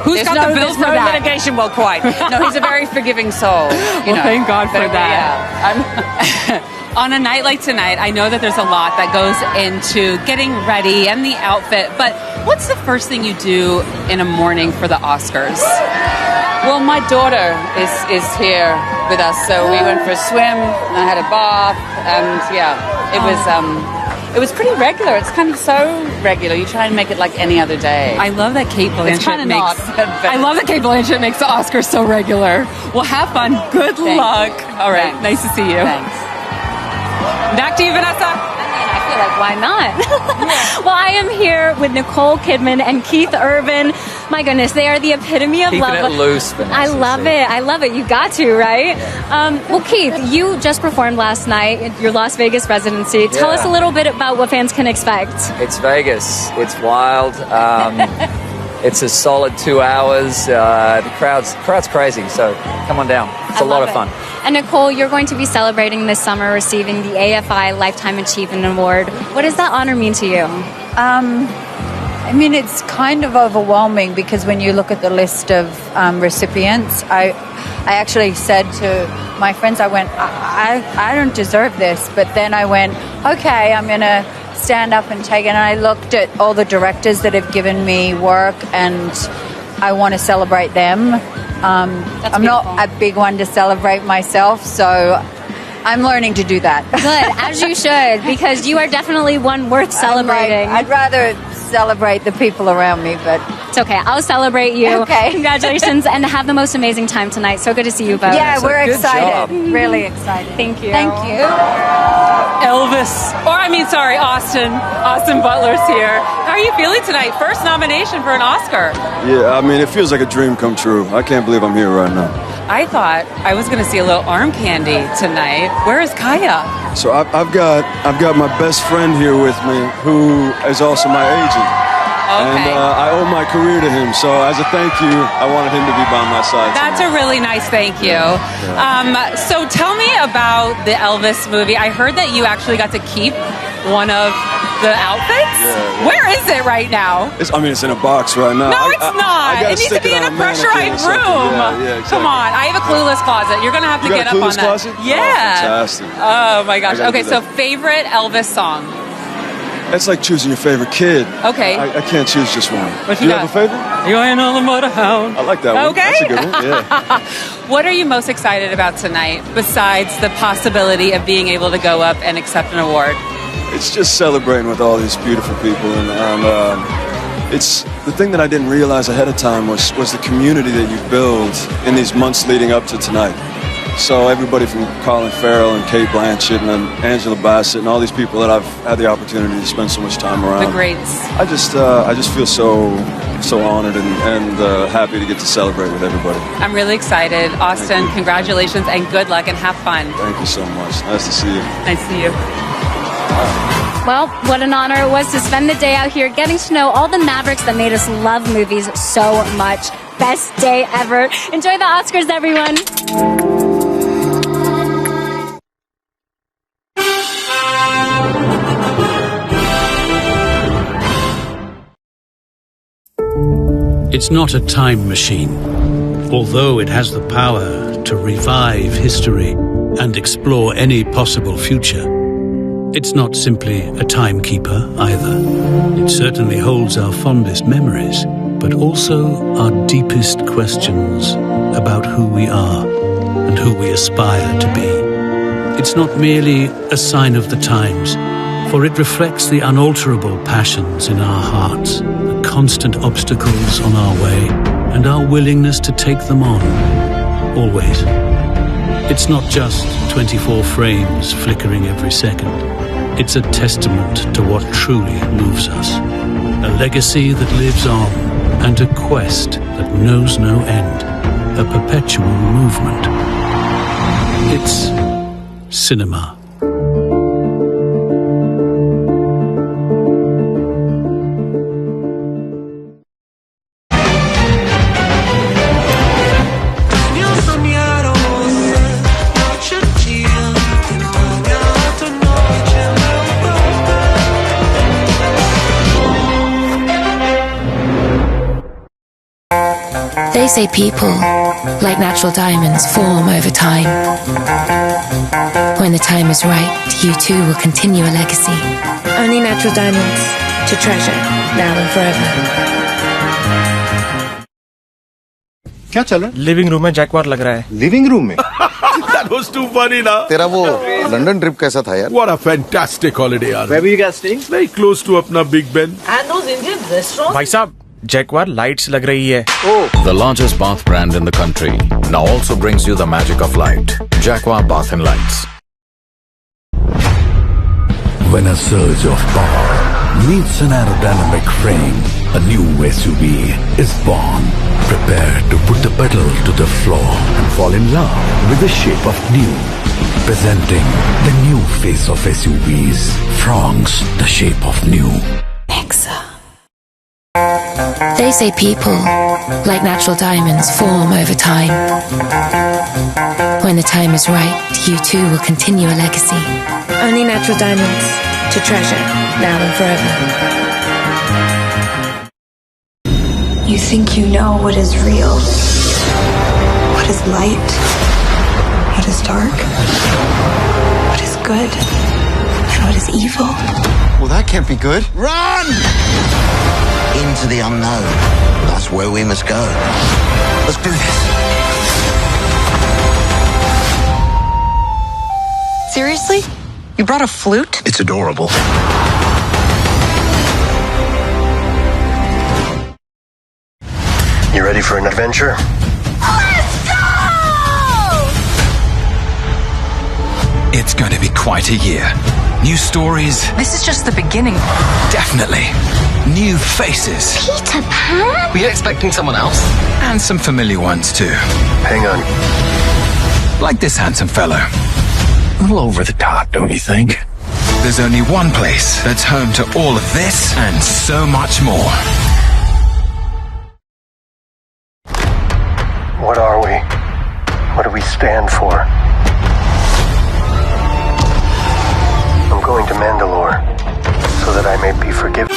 who's got the bill for no that? litigation? Well, quite. No, he's a very forgiving soul. Thank God for that. Yeah, on a night like tonight, I know that there's a lot that goes into getting ready and the outfit, but what's the first thing you do in a morning for the Oscars? Well, my daughter is here with us, so we went for a swim, and I had a bath, and it was pretty regular. It's kind of so regular. You try and make it like any other day. I love that Kate Blanchett I love that Kate Blanchett makes the Oscars so regular. Well, have fun. Good luck. All right. Thanks. Nice to see you. Thanks. Back to you, Vanessa. I feel like, why not? Well, I am here with Nicole Kidman and Keith Urban. My goodness, they are the epitome of love. Keeping it loose, Vanessa. I love it. I love it. You got to, right? Well, Keith, you just performed last night at your Las Vegas residency. Tell us a little bit about what fans can expect. It's Vegas. It's wild. It's a solid 2 hours. The crowd's crazy, so come on down. It's a lot of fun. And Nicole, you're going to be celebrating this summer receiving the AFI Lifetime Achievement Award. What does that honor mean to you? I mean, it's kind of overwhelming because when you look at the list of recipients, I actually said to my friends, I went, I don't deserve this. But then I went, okay, I'm going to stand up and take it. And I looked at all the directors that have given me work and I want to celebrate them. I'm not a big one to celebrate myself, so I'm learning to do that. Good, as you should, because you are definitely one worth celebrating. I'd rather celebrate the people around me, but it's okay. I'll celebrate you. Okay. Congratulations, and have the most amazing time tonight. So good to see you both. Yeah, we're excited. Job. Really excited. Thank you. Thank you. Austin Butler's here. How are you feeling tonight? First nomination for an Oscar. Yeah, I mean, it feels like a dream come true. I can't believe I'm here right now. I thought I was going to see a little arm candy tonight. Where is Kaya? So I've got my best friend here with me, who is also my agent. Okay. And I owe my career to him. So as a thank you, I wanted him to be by my side. That's a really nice thank you. Yeah. So tell me about the Elvis movie. I heard that you actually got to keep one of the outfits. Yeah. Where is it right now? It's in a box right now. No, it's not. It needs to be in a pressurized room. Yeah, exactly. Come on. I have a clueless closet. You're going to have to get up on that. Closet? Yeah. Oh, fantastic. Oh, my gosh. Okay, so favorite Elvis song? It's like choosing your favorite kid. Okay. I can't choose just one. What Do you have a favorite? You ain't on the motorhound. I like that one. Okay. That's a good one. Yeah. What are you most excited about tonight besides the possibility of being able to go up and accept an award? it's just celebrating with all these beautiful people, and it's the thing that I didn't realize ahead of time was the community that you build in these months leading up to tonight. So everybody from Colin Farrell and Kate Blanchett and then Angela Bassett and all these people that I've had the opportunity to spend so much time around. The greats. I just feel so honored and happy to get to celebrate with everybody. I'm really excited. Austin, congratulations and good luck and have fun. Thank you so much. Nice to see you. Nice to see you. Well, what an honor it was to spend the day out here getting to know all the Mavericks that made us love movies so much. Best day ever. Enjoy the Oscars, everyone. It's not a time machine, although it has the power to revive history and explore any possible future. It's not simply a timekeeper either. It certainly holds our fondest memories, but also our deepest questions about who we are and who we aspire to be. It's not merely a sign of the times, for it reflects the unalterable passions in our hearts, the constant obstacles on our way, and our willingness to take them on, always. It's not just 24 frames flickering every second. It's a testament to what truly moves us. A legacy that lives on, and a quest that knows no end. A perpetual movement. It's cinema. They say people, like natural diamonds, form over time. When the time is right, you too will continue a legacy. Only natural diamonds to treasure, now and forever. क्या चल रहा है? Living room में Jaquar लग रहा है. Living room में? That was too funny, na? तेरा वो लंदन ट्रिप कैसा था यार? What a fantastic holiday, yaar. Where were you guys staying? Very close to अपना Big Ben. And those Indian restaurants? भाई साहब, जैकवार लाइट्स लग रही है. The largest bath brand in the country now also brings you the magic of light. Jaguar Bath and Lights. When a surge of power meets an aerodynamic frame, a new SUV is born. Prepare to put the pedal to the floor and fall in love with the shape of new. Presenting the new face of SUVs, Frogs, the shape of new. Nexa. They say people, like natural diamonds, form over time. When the time is right, you too will continue a legacy. Only natural diamonds to treasure, now and forever. You think you know what is real, what is light, what is dark, what is good, and what is evil. Well, that can't be good. Run! Into the unknown. That's where we must go. Let's do this. Seriously? You brought a flute? It's adorable. You ready for an adventure? Let's go! It's going to be quite a year. New stories. This is just the beginning. Definitely. New faces. Peter Pan? Were you expecting someone else? And some familiar ones too. Hang on. Like this handsome fellow. A little over the top, don't you think? There's only one place that's home to all of this and so much more. What are we? What do we stand for? I'm going to Mandalore so that I may be forgiven.